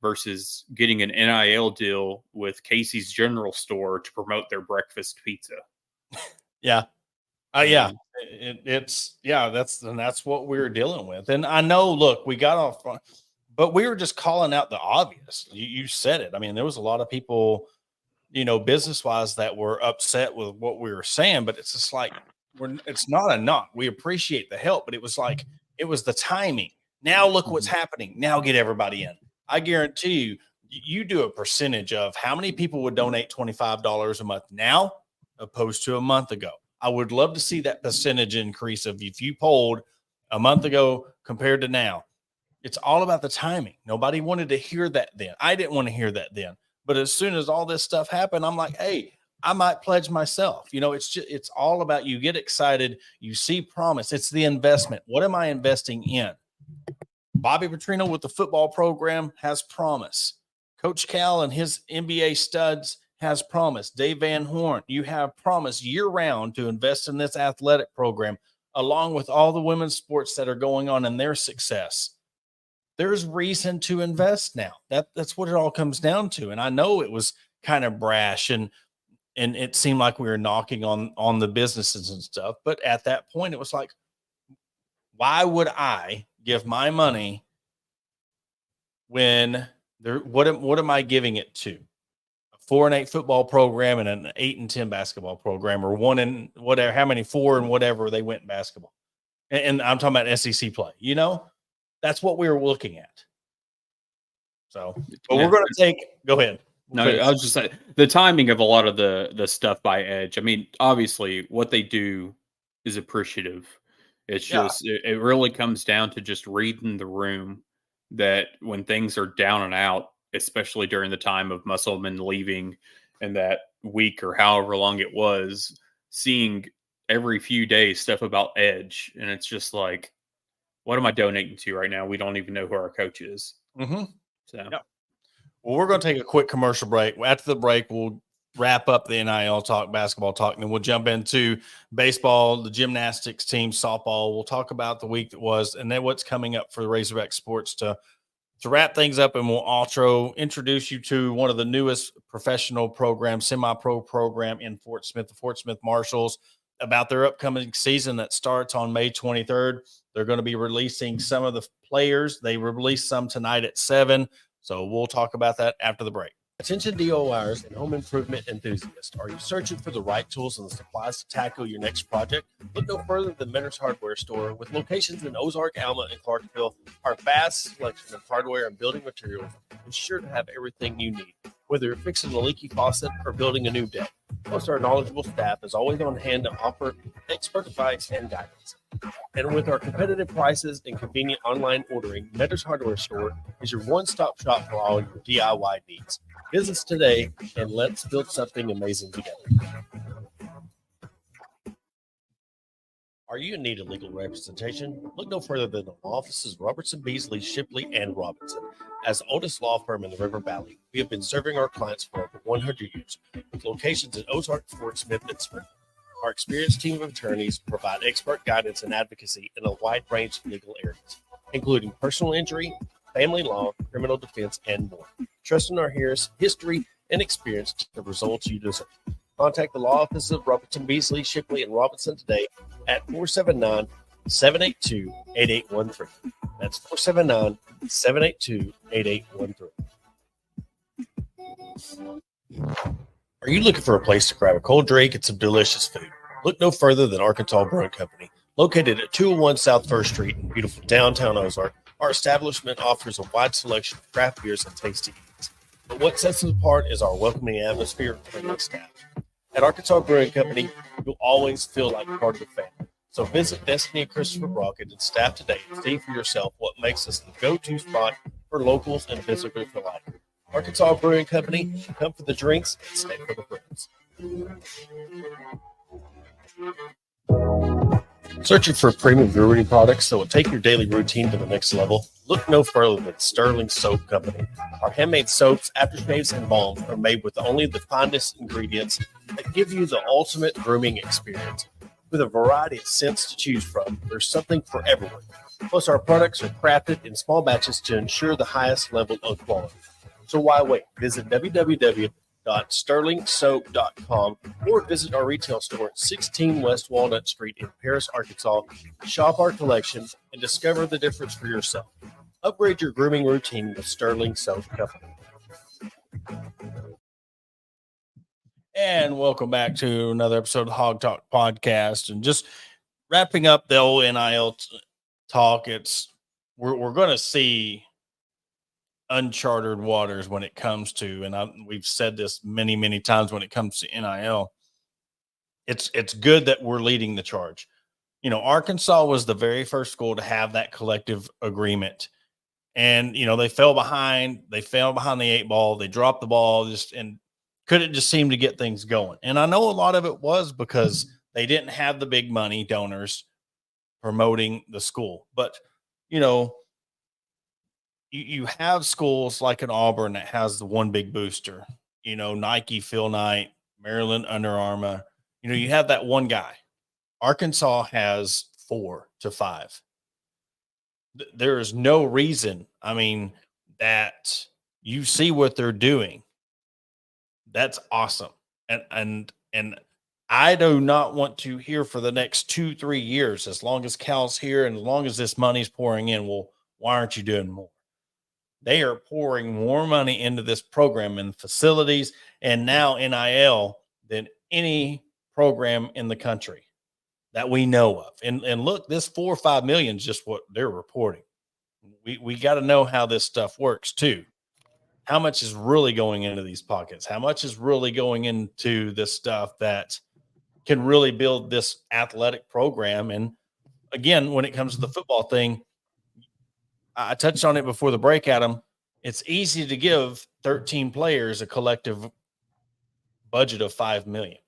versus getting an NIL deal with Casey's General Store to promote their breakfast pizza. Yeah. That's what we were dealing with. And I know, look, we got off, but we were just calling out the obvious. You said it. I mean, there was a lot of people, business wise, that were upset with what we were saying, but it's just like, it's not a knock. We appreciate the help, but it was like, it was the timing. Now look what's happening. Now get everybody in. I guarantee you do a percentage of how many people would donate $25 a month now opposed to a month ago. I would love to see that percentage increase of if you polled a month ago compared to now. It's all about the timing. Nobody wanted to hear that then. I didn't want to hear that then. But as soon as all this stuff happened, I'm like, hey, I might pledge myself. It's all about, you get excited. You see promise. It's the investment. What am I investing in? Bobby Petrino with the football program has promise. Coach Cal and his NBA studs has promise. Dave Van Horn, you have promise year round to invest in this athletic program, along with all the women's sports that are going on and their success. There's reason to invest now. That's what it all comes down to. And I know it was kind of brash and it seemed like we were knocking on the businesses and stuff. But at that point, it was like, why would I give my money when what am I giving it to? 4-8 football program and an 8-10 basketball program, or 1 and whatever, how many 4 and whatever they went in basketball. And I'm talking about SEC play, that's what we were looking at. So, but we're going to go ahead. No, I was just saying the timing of a lot of the stuff by Edge. I mean, obviously what they do is appreciative. It's Yeah. just it really comes down to just reading the room, that when things are down and out, especially during the time of Musselman leaving and that week or however long it was, seeing every few days stuff about Edge, and it's just like, what am I donating to right now? We don't even know who our coach is. Mm-hmm. So Yep. Well, we're going to take a quick commercial break. After the break, we'll wrap up the NIL talk, basketball talk, and then we'll jump into baseball, the gymnastics team, softball. We'll talk about the week that was, and then what's coming up for the Razorback Sports to wrap things up. And we'll also introduce you to one of the newest professional programs, semi-pro program in Fort Smith, the Fort Smith Marshals, about their upcoming season that starts on May 23rd. They're going to be releasing some of the players. They released some tonight at 7. So we'll talk about that after the break. Attention DIYers and home improvement enthusiasts. Are you searching for the right tools and the supplies to tackle your next project? Look no further than Mentor's Hardware Store. With locations in Ozark, Alma, and Clarksville, our vast selection of hardware and building materials is sure to have everything you need. Whether you're fixing a leaky faucet or building a new deck, plus our knowledgeable staff is always on hand to offer expert advice and guidance. And with our competitive prices and convenient online ordering, Mentor's Hardware Store is your one-stop shop for all your DIY needs. Visit us today and let's build something amazing together. Are you in need of legal representation? Look no further than the law offices of Robertson, Beasley, Shipley, and Robinson. As the oldest law firm in the River Valley, we have been serving our clients for over 100 years, with locations in Ozark, Fort Smith, and Springfield. Our experienced team of attorneys provide expert guidance and advocacy in a wide range of legal areas, including personal injury, family law, criminal defense, and more. Trust in our history and experience to the results you deserve. Contact the law office of Robertson, Beasley, Shipley, and Robinson today at 479-782-8813. That's 479-782-8813. Are you looking for a place to grab a cold drink and some delicious food? Look no further than Arkansas Brewing Company. Located at 201 South 1st Street in beautiful downtown Ozark, our establishment offers a wide selection of craft beers and tasty eats. But what sets us apart is our welcoming atmosphere and friendly staff. At Arkansas Brewing Company, you'll always feel like part of the family. So visit Destiny and Christopher Brockett and staff today and see for yourself what makes us the go-to spot for locals and visitors alike. Arkansas Brewing Company, come for the drinks and stay for the friends. Searching for premium brewery products that will take your daily routine to the next level? Look no further than Sterling Soap Company. Our handmade soaps, aftershaves, and balms are made with only the finest ingredients that give you the ultimate grooming experience. With a variety of scents to choose from, there's something for everyone. Plus, our products are crafted in small batches to ensure the highest level of quality. So why wait? Visit www.sterlingsoap.com or visit our retail store at 16 West Walnut Street in Paris, Arkansas. Shop our collection and discover the difference for yourself. Upgrade your grooming routine with Sterling Soap Company. And welcome back to another episode of the Hog Talk podcast. And just wrapping up the old NIL talk, we're going to see uncharted waters when it comes to, and we've said this many, many times when it comes to NIL. It's good that we're leading the charge. You know, Arkansas was the very first school to have that collective agreement. And, you know, they fell behind the 8 ball. They dropped the ball and couldn't just seem to get things going. And I know a lot of it was because they didn't have the big money donors promoting the school. But, you know, you have schools like an Auburn that has the one big booster, you know, Nike, Phil Knight, Maryland, Under Armour. You know, you have that one guy. Arkansas has 4 to 5. There is no reason, that you see what they're doing. That's awesome. And I do not want to hear for the next 2-3 years, as long as Cal's here and as long as this money's pouring in, well, why aren't you doing more? They are pouring more money into this program and facilities and now NIL than any program in the country that we know of. And look, this 4 or 5 million is just what they're reporting. We got to know how this stuff works too. How much is really going into these pockets? How much is really going into this stuff that can really build this athletic program. And again, when it comes to the football thing, I touched on it before the break, Adam. It's easy to give 13 players a collective budget of $5 million.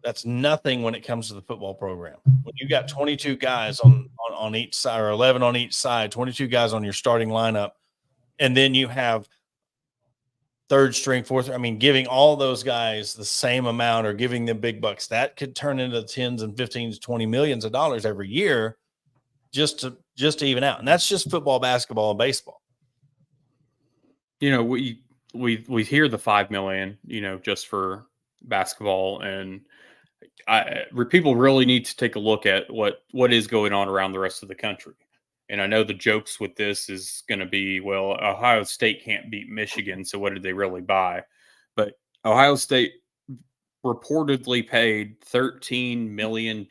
That's nothing when it comes to the football program. When you got 22 guys on each side, or 11 on each side, 22 guys on your starting lineup, and then you have third string, fourth, giving all those guys the same amount or giving them big bucks, that could turn into tens and 15s, 20 millions of dollars every year just to even out. And that's just football, basketball, and baseball. We hear the 5 million, just for basketball, and people really need to take a look at what is going on around the rest of the country. And I know the jokes with this is going to be, well, Ohio State can't beat Michigan, so what did they really buy? But Ohio State reportedly paid $13 million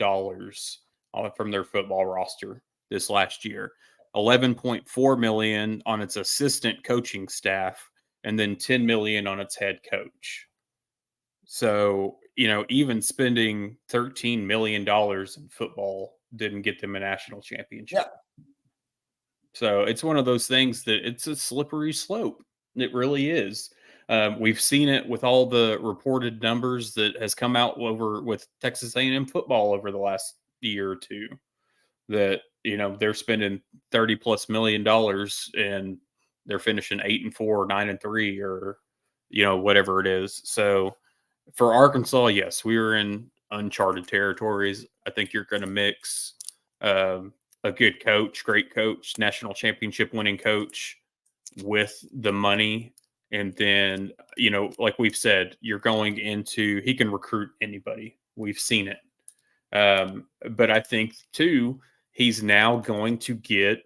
from their football roster this last year, $11.4 million on its assistant coaching staff, and then $10 million on its head coach. So, even spending $13 million in football didn't get them a national championship. Yeah. So it's one of those things that it's a slippery slope. It really is. We've seen it with all the reported numbers that has come out over with Texas A&M football over the last year or two, that, they're spending $30+ million and they're finishing 8-4, 9-3, or, whatever it is. So for Arkansas, yes, we were in uncharted territories. I think you're going to mix a good coach, great coach, national championship winning coach with the money. And then, like we've said, you're going into, he can recruit anybody. We've seen it. But I think too, he's now going to get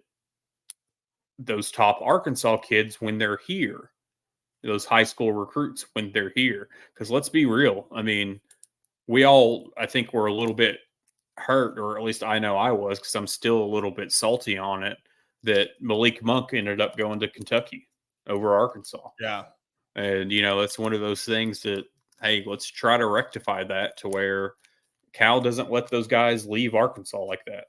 those top Arkansas kids when they're here, those high school recruits when they're here. Because let's be real. We all, I think, were a little bit hurt, or at least I know I was, because I'm still a little bit salty on it, that Malik Monk ended up going to Kentucky over Arkansas. Yeah. And, that's one of those things that, hey, let's try to rectify that to where Cal doesn't let those guys leave Arkansas like that.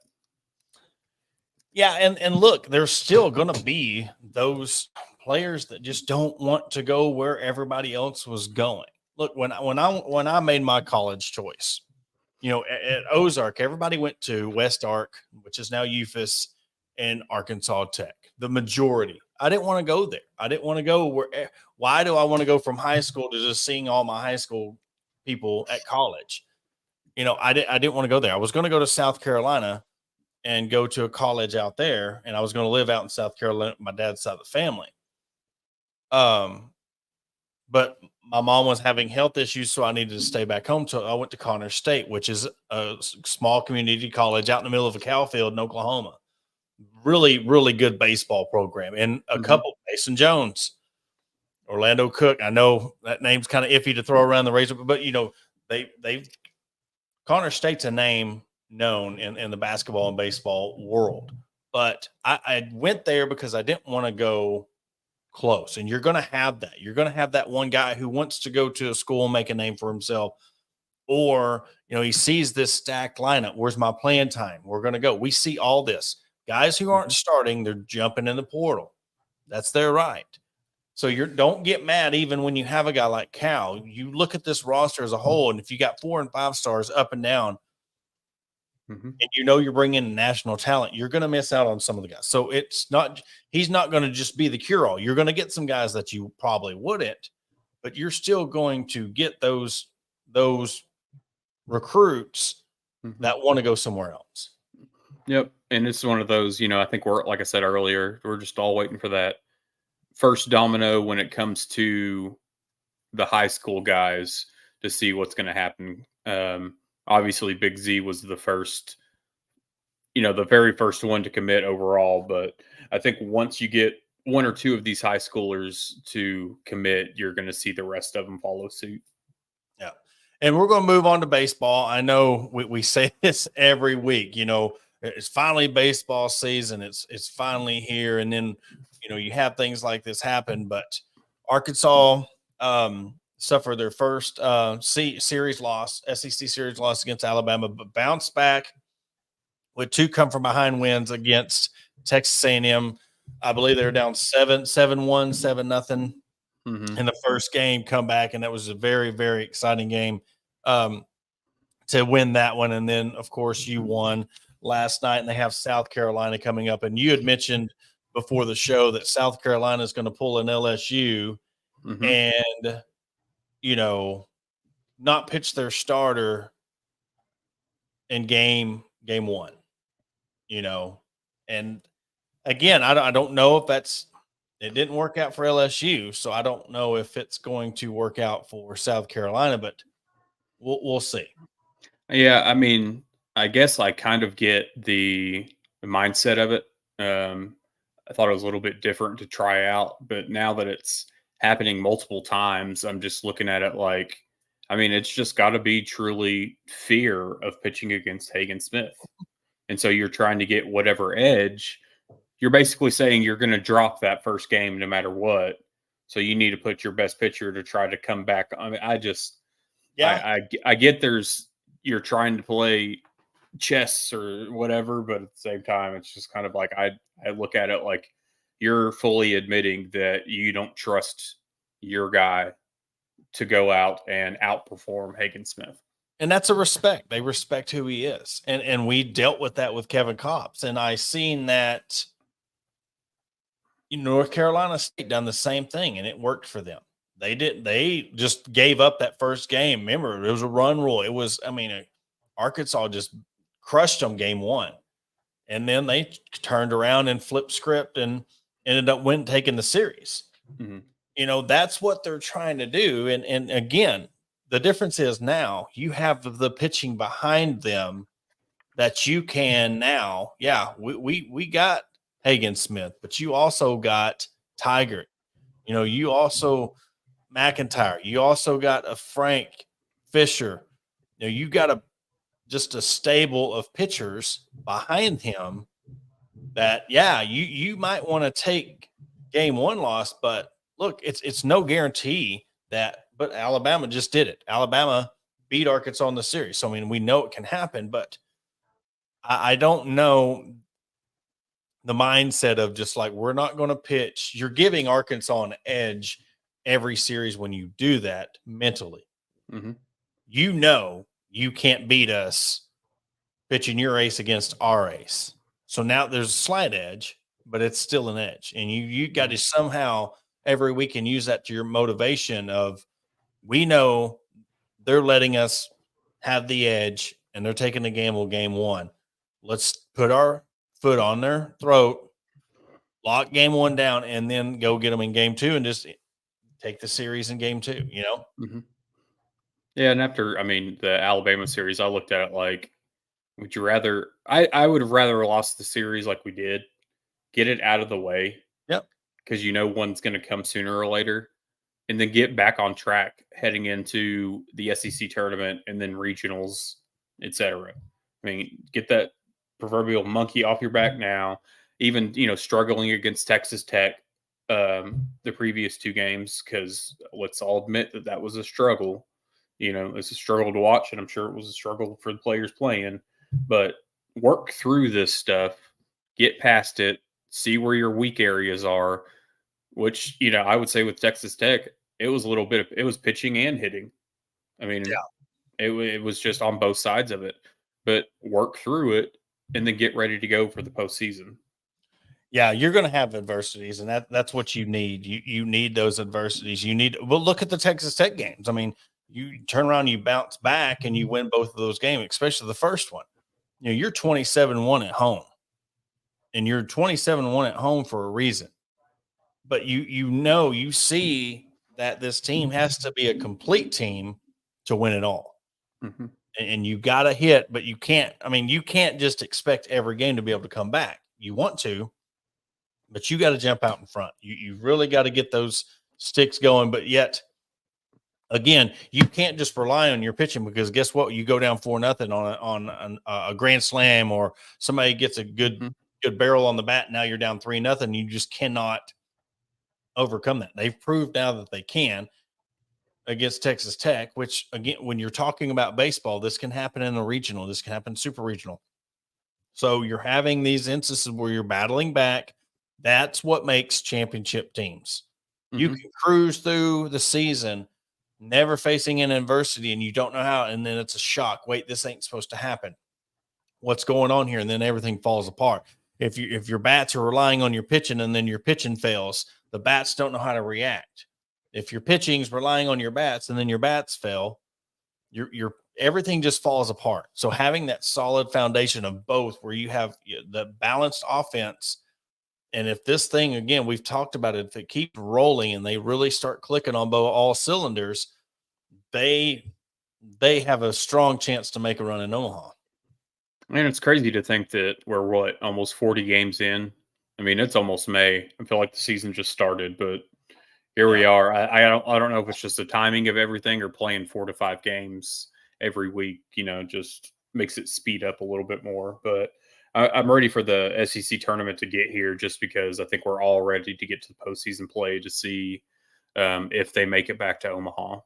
Yeah, and look, there's still going to be those players that just don't want to go where everybody else was going. Look, when I made my college choice, at Ozark, everybody went to West Ark, which is now UFAS, and Arkansas Tech. The majority. I didn't want to go there. I didn't want to go where. Why do I want to go from high school to just seeing all my high school people at college? I didn't want to go there. I was going to go to South Carolina and go to a college out there, and I was going to live out in South Carolina, my dad's side of the family. But my mom was having health issues, so I needed to stay back home. So I went to Connor State, which is a small community college out in the middle of a cow field in Oklahoma. Really, really good baseball program. And a couple, Mason Jones, Orlando Cook. I know that name's kind of iffy to throw around the razor, but they Connor State's a name known in the basketball and baseball world. But I went there because I didn't want to go close. And you're going to have that. You're going to have that one guy who wants to go to a school and make a name for himself. Or, he sees this stacked lineup. Where's my playing time? We're going to go. We see all this. Guys who aren't starting, they're jumping in the portal. That's their right. So don't get mad even when you have a guy like Cal. You look at this roster as a whole, and if you got 4 and 5 stars up and down, and you're bringing in national talent, you're going to miss out on some of the guys. So he's not going to just be the cure-all. You're going to get some guys that you probably wouldn't, but you're still going to get those recruits that want to go somewhere else. Yep. And it's one of those, I think like I said earlier, we're just all waiting for that first domino when it comes to the high school guys to see what's going to happen. Obviously, Big Z was the first, the very first one to commit overall. But I think once you get 1 or 2 of these high schoolers to commit, you're going to see the rest of them follow suit. Yeah. And we're going to move on to baseball. I know we say this every week, it's finally baseball season. It's finally here. And then, you have things like this happen. But Arkansas suffered their first series loss, SEC series loss against Alabama, but bounced back with 2 come from behind wins against Texas A&M. I believe they were down 7-1, 7-0 Mm-hmm. in the first game, come back, and that was a very, very exciting game to win that one. And then, of course, you won last night, and they have South Carolina coming up. And you had mentioned before the show that South Carolina is going to pull an LSU Mm-hmm. and, not pitch their starter in game 1, and again, I don't know if it didn't work out for LSU, so I don't know if it's going to work out for South Carolina, but we'll see. Yeah, I mean, I guess I kind of get the mindset of it. I thought it was a little bit different to try out, but now that it's happening multiple times, I'm just looking at it like, I mean, it's just got to be truly fear of pitching against Hagen Smith. And so you're trying to get whatever edge. You're basically saying you're going to drop that first game no matter what. So you need to put your best pitcher to try to come back. I mean, I get you're trying to play chess or whatever, but at the same time, it's just kind of like I look at it like you're fully admitting that you don't trust your guy to go out and outperform Hagen Smith. And that's a respect. They respect who he is. And we dealt with that with Kevin Kopps. And I seen that North Carolina State done the same thing, and it worked for them. They just gave up that first game. Remember, it was a run rule. It was, Arkansas just crushed them game 1. And then they turned around and flipped script and ended up taking the series. Mm-hmm. That's what they're trying to do. And again, the difference is now you have the pitching behind them that you can now. Yeah, we got Hagen Smith, but you also got Tiger. You also McIntyre. You also got a Frank Fisher. You got just a stable of pitchers behind him that, you might want to take game 1 loss, but look, it's no guarantee that, but Alabama just did it. Alabama beat Arkansas in the series. So, we know it can happen, but I don't know the mindset of just like, we're not going to pitch. You're giving Arkansas an edge every series when you do that mentally. Mm-hmm. You can't beat us pitching your ace against our ace. So now there's a slight edge, but it's still an edge. And you got to somehow every week and use that to your motivation of, we know they're letting us have the edge and they're taking the gamble game 1. Let's put our foot on their throat, lock game 1 down, and then go get them in game 2 and just take the series in game 2, Mm-hmm. Yeah, and after, the Alabama series, I looked at it like, would you rather? I would have rather lost the series like we did, get it out of the way. Yep. Because one's going to come sooner or later, and then get back on track heading into the SEC tournament and then regionals, etc. Get that proverbial monkey off your back now. Even struggling against Texas Tech, the previous 2 games, because let's all admit that was a struggle. It's a struggle to watch, and I'm sure it was a struggle for the players playing. But work through this stuff, get past it, see where your weak areas are, which, I would say with Texas Tech, it was a little bit it was pitching and hitting. It was just on both sides of it, but work through it and then get ready to go for the postseason. Yeah, you're going to have adversities, and that's what you need. You need those adversities. Look at the Texas Tech games. You turn around, you bounce back, and you win both of those games, especially the first one. You're 27-1 at home, and you're 27-1 at home for a reason. But you see that this team has to be a complete team to win it all. Mm-hmm. And you got to hit, but you can't. You can't just expect every game to be able to come back. You want to, but you got to jump out in front. You really got to get those sticks going. But yet, again, you can't just rely on your pitching, because guess what? You go down 4-0 on a grand slam, or somebody gets a good barrel on the bat. Now you're down 3-0. You just cannot overcome that. They've proved now that they can. against Texas Tech, which again, when you're talking about baseball, this can happen in a regional, this can happen super regional. So you're having these instances where you're battling back. That's what makes championship teams. You Mhm. can cruise through the season, never facing an adversity, and you don't know how, and then it's a shock. Wait, this ain't supposed to happen. What's going on here? And then everything falls apart. If your bats are relying on your pitching and then your pitching fails, the bats don't know how to react. If your pitching's relying on your bats and then your bats fail, your everything just falls apart. So having that solid foundation of both, where you have the balanced offense, and if this thing again, we've talked about it, if it keeps rolling and they really start clicking on all cylinders, they have a strong chance to make a run in Omaha. And it's crazy to think that we're almost 40 games in. I mean, it's almost May. I feel like the season just started, but here we are. I don't know if it's just the timing of everything or playing 4 to 5 games every week, just makes it speed up a little bit more. But I'm ready for the SEC tournament to get here, just because I think we're all ready to get to the postseason play to see if they make it back to Omaha.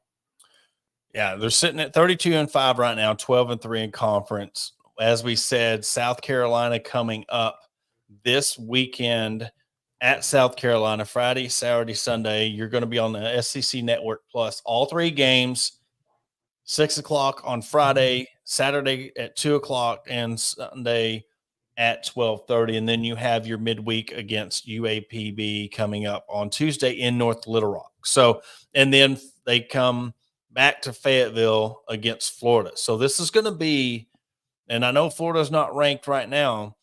Yeah, they're sitting at 32-5 right now, 12-3 in conference. As we said, South Carolina coming up this weekend at South Carolina, Friday, Saturday, Sunday. You're going to be on the SEC Network Plus. All 3 games, 6 o'clock on Friday, Saturday at 2 o'clock, and Sunday at 12:30. And then you have your midweek against UAPB coming up on Tuesday in North Little Rock. So, and then they come back to Fayetteville against Florida. So this is going to be, and I know Florida's not ranked right now,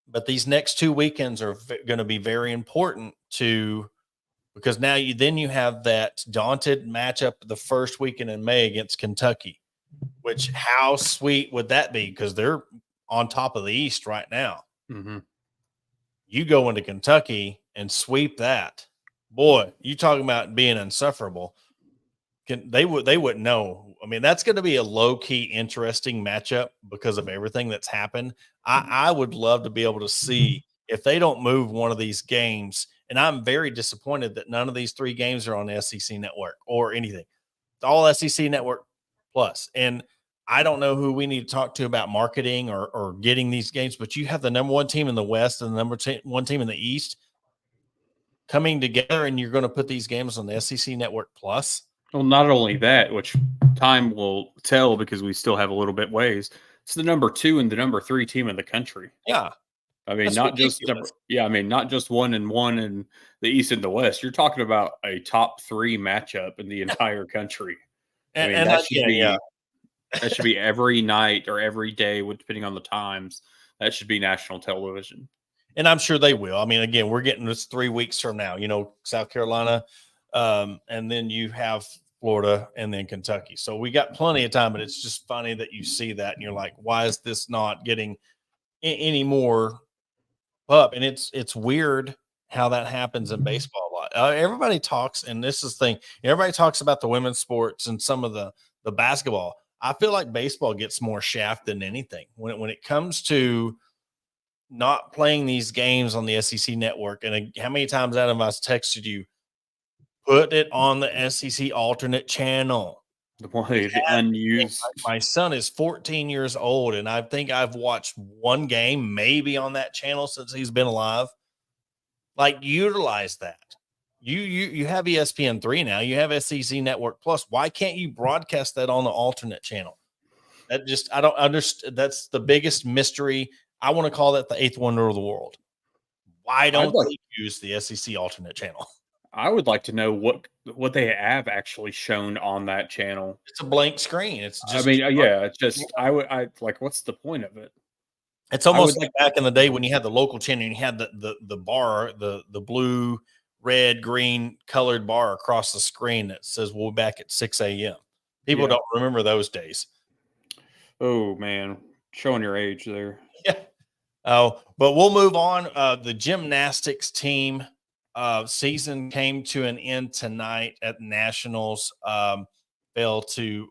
but these next 2 weekends are going to be very important because now you have that daunted matchup the first weekend in May against Kentucky, which how sweet would that be? Because they're on top of the East right now. Mm-hmm. You go into Kentucky and sweep that. Boy, you talking about being insufferable. They wouldn't know. I mean, that's going to be a low key interesting matchup because of everything that's happened. I would love to be able to see if they don't move one of these games. And I'm very disappointed that none of these 3 games are on the SEC Network or anything. It's all SEC Network Plus. And I don't know who we need to talk to about marketing or getting these games, but you have the number 1 team in the West and the number 1 team in the East coming together, and you're going to put these games on the SEC Network Plus. Well, not only that, which time will tell because we still have a little bit ways. It's the number 2 and the number 3 team in the country. Yeah. I mean, That's not just ridiculous. not just 1 and 1 in the East and the West. You're talking about a top 3 matchup in the entire country. I mean, that should be every night or every day, depending on the times. That should be national television. And I'm sure they will. I mean, again, we're getting this 3 weeks from now, South Carolina, and then you have Florida and then Kentucky. So we got plenty of time, but it's just funny that you see that and you're like, why is this not getting any more up? And it's weird how that happens in baseball a lot. Everybody talks, and this is the thing, everybody talks about the women's sports and some of the basketball. I feel like baseball gets more shaft than anything when it comes to not playing these games on the SEC Network. And how many times Adam I've texted you, put it on the SEC alternate channel. The unused. My son is 14 years old, and I think I've watched 1 game maybe on that channel since he's been alive. Like, utilize that. You have ESPN3 now. You have SEC Network Plus. Why can't you broadcast that on the alternate channel? I don't understand. That's the biggest mystery. I want to call that the 8th wonder of the world. Why don't they use the SEC alternate channel? I would like to know what they have actually shown on that channel. It's a blank screen. It's just, it's just, I like, what's the point of it? It's almost like back in the day when you had the local channel and you had the bar, the blue, red, green colored bar across the screen that says we'll be back at 6 a.m. People don't remember those days. Oh man, showing your age there. Yeah. Oh, but we'll move on. The gymnastics team season came to an end tonight at Nationals. Fell to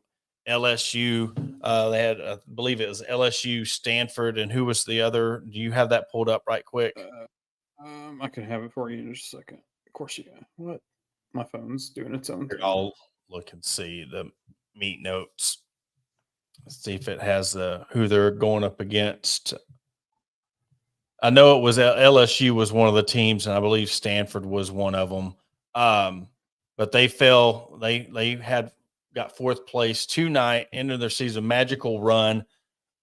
LSU. They had, I believe it was LSU, Stanford, and who was the other? Do you have that pulled up right quick? I can have it for you in just a second. Of course, yeah. What? My phone's doing its own thing. I'll look and see the meet notes. Let's see if it has who they're going up against. I know it was LSU was one of the teams, and I believe Stanford was one of them. But they fell. They got fourth place tonight, ended their season magical run.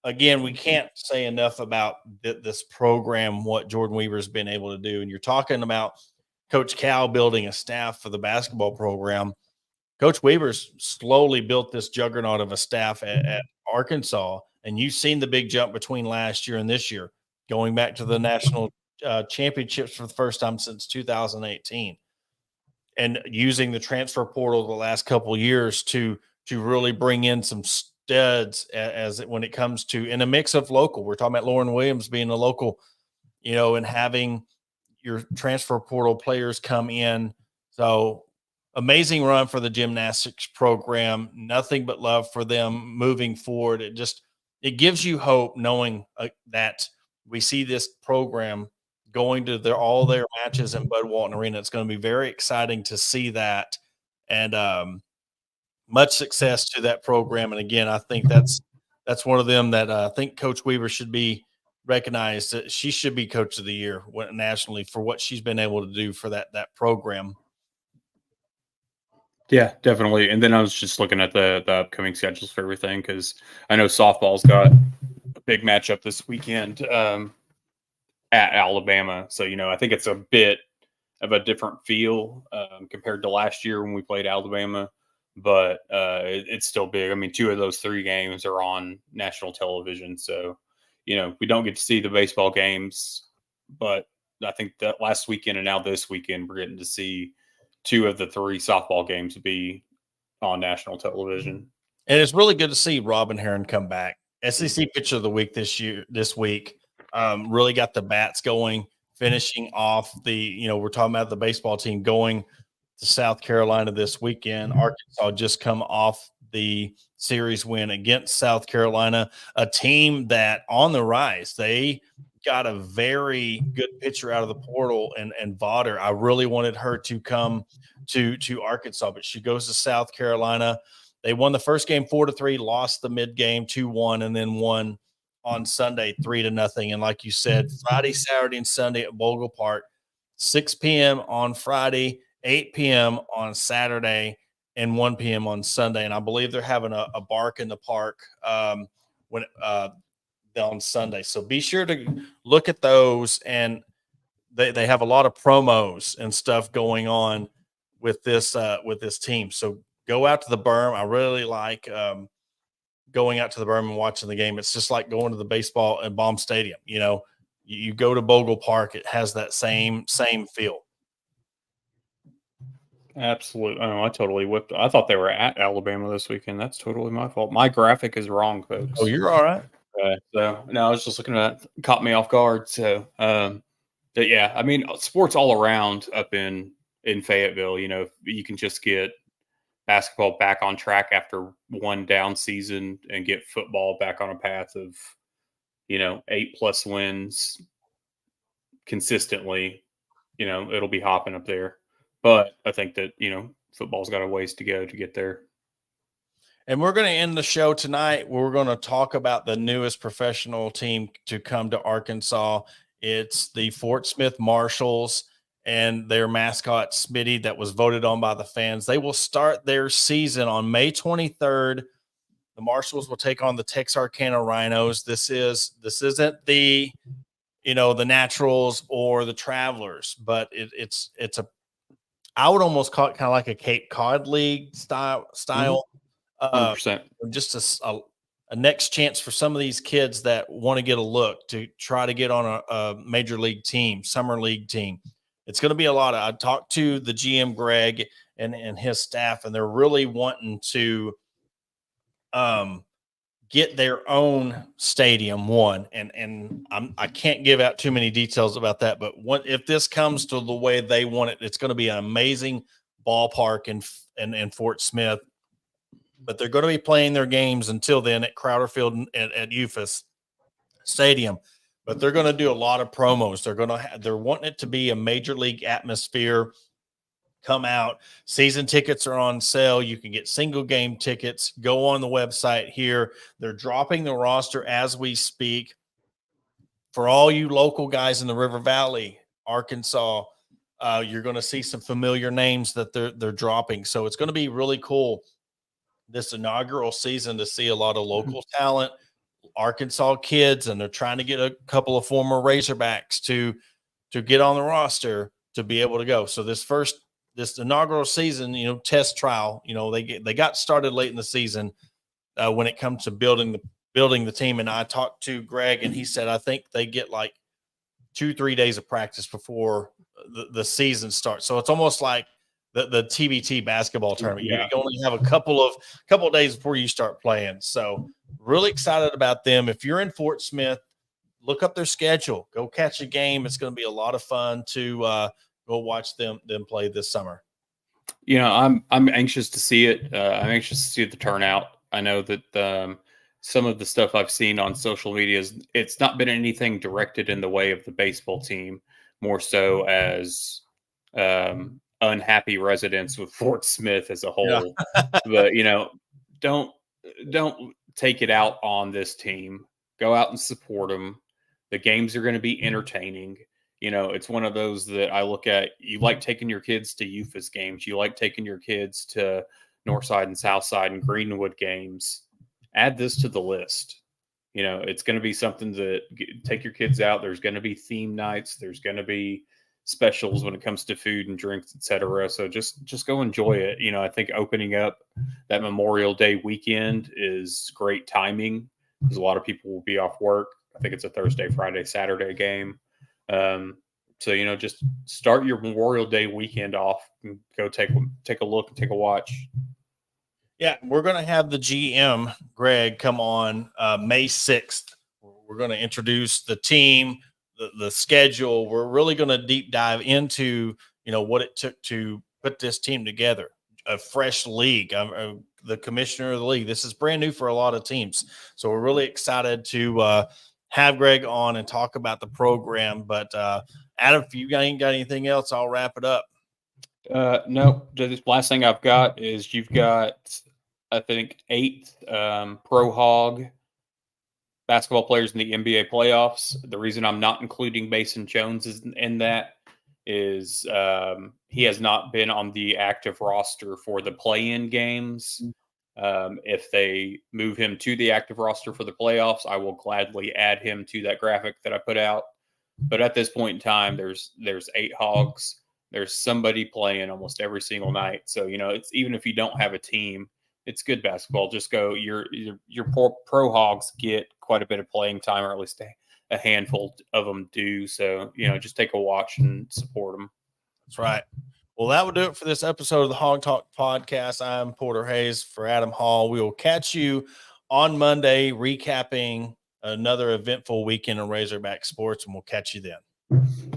Again, we can't say enough about this program, what Jordan Weaver's been able to do. And you're talking about Coach Cal building a staff for the basketball program. Coach Weaver's slowly built this juggernaut of a staff at Arkansas, and you've seen the big jump between last year and this year, going back to the national championships for the first time since 2018, and using the transfer portal the last couple of years to really bring in some studs when it comes to in a mix of local. We're talking about Lauren Williams being a local, and having your transfer portal players come in. So amazing run for the gymnastics program. Nothing but love for them moving forward. It gives you hope knowing that we see this program going to all their matches in Bud Walton Arena. It's going to be very exciting to see that, and much success to that program. And again, I think that's one of them that I think Coach Weaver should be recognized. That she should be Coach of the Year nationally for what she's been able to do for that program. Yeah, definitely. And then I was just looking at the upcoming schedules for everything, because I know softball's got a big matchup this weekend at Alabama. So, I think it's a bit of a different feel compared to last year when we played Alabama, but it's still big. I mean, 2 of those 3 games are on national television. So, we don't get to see the baseball games, but I think that last weekend and now this weekend, we're getting to see 2 of the 3 softball games be on national television. And it's really good to see Robin Heron come back. SEC Pitcher of the Week this week. Really got the bats going, finishing off we're talking about the baseball team going to South Carolina this weekend. Arkansas just come off the series win against South Carolina, a team that on the rise. They got a very good pitcher out of the portal, and Vaughter. I really wanted her to come to Arkansas, but she goes to South Carolina. They won the first game 4-3, lost the mid game 2-1, and then won on Sunday 3-0. And like you said, Friday, Saturday, and Sunday at Bogle Park, 6 p.m. on Friday, 8 p.m. on Saturday, and 1 p.m. on Sunday. And I believe they're having a bark in the park on Sunday. So be sure to look at those, and they have a lot of promos and stuff going on with this team. So go out to the berm. I really like going out to the berm and watching the game. It's just like going to the baseball and Baum Stadium. You go to Bogle Park, it has that same feel. Absolutely. Oh, I totally whipped. I thought they were at Alabama this weekend. That's totally my fault. My graphic is wrong, folks. Oh, you're all right. So no, I was just looking at that. Caught me off guard. So, but yeah, I mean, sports all around up in Fayetteville. You can just get basketball back on track after one down season and get football back on a path of, 8+ wins consistently. It'll be hopping up there. But I think that, football's got a ways to go to get there. And we're going to end the show tonight. We're going to talk about the newest professional team to come to Arkansas. It's the Fort Smith Marshals and their mascot, Smitty, that was voted on by the fans. They will start their season on May 23rd. The Marshals will take on the Texarkana Rhinos. This isn't the Naturals or the Travelers, but it's I would almost call it kind of like a Cape Cod League style. 100%. Just a next chance for some of these kids that want to get a look to try to get on a major league team, summer league team. It's going to be a lot. I talked to the GM Greg and his staff, and they're really wanting to get their own stadium and I can't give out too many details about that, but if this comes to the way they want it, it's going to be an amazing ballpark in Fort Smith. But they're going to be playing their games until then at Crowder Field at Eufus Stadium. But they're going to do a lot of promos. They're wanting it to be a major league atmosphere. Come out. Season tickets are on sale. You can get single game tickets. Go on the website here. They're dropping the roster as we speak. For all you local guys in the River Valley, Arkansas, you're going to see some familiar names that they're dropping. So it's going to be really cool this inaugural season to see a lot of local talent, Arkansas kids, and they're trying to get a couple of former Razorbacks to get on the roster to be able to go. So this inaugural season, test trial, they got started late in the season when it comes to building the team. And I talked to Greg, and he said I think they get like 2-3 days of practice before the season starts. So it's almost like the TBT basketball tournament. Yeah. You only have a couple of days before you start playing. So really excited about them. If you're in Fort Smith, look up their schedule. Go catch a game. It's going to be a lot of fun to go watch them play this summer. I'm anxious to see it. I'm anxious to see the turnout. I know that some of the stuff I've seen on social media it's not been anything directed in the way of the baseball team, more so as unhappy residents with Fort Smith as a whole. Yeah. But don't take it out on this team. Go out and support them. The games are going to be entertaining. It's one of those that I look at. You like taking your kids to UFAS games. You like taking your kids to Northside and Southside and Greenwood games. Add this to the list. It's going to be something that take your kids out. There's going to be theme nights. There's going to be specials when it comes to food and drinks, etc. So just go enjoy it. I think opening up that Memorial Day weekend is great timing because a lot of people will be off work. I think it's a Thursday, Friday, Saturday game. So just start your Memorial Day weekend off and go take a look and take a watch. Yeah, we're going to have the GM, Greg, come on May 6th. We're going to introduce the team, the schedule. We're really going to deep dive into, what it took to put this team together, a fresh league. The commissioner of the league. This is brand new for a lot of teams. So we're really excited to have Greg on and talk about the program. But Adam, if you ain't got anything else, I'll wrap it up. No, the last thing I've got is you've got, I think, 8 Pro Hog basketball players in the NBA playoffs. The reason I'm not including Mason Jones in that is he has not been on the active roster for the play-in games. If they move him to the active roster for the playoffs, I will gladly add him to that graphic that I put out. But at this point in time, there's 8 Hogs. There's somebody playing almost every single night. So, it's even if you don't have a team, it's good basketball. Just go. Your pro Hogs get quite a bit of playing time, or at least a handful of them do. So, just take a watch and support them. That's right. Well, that will do it for this episode of the Hog Talk podcast. I'm Porter Hayes for Adam Hall. We will catch you on Monday, recapping another eventful weekend of Razorback sports, and we'll catch you then.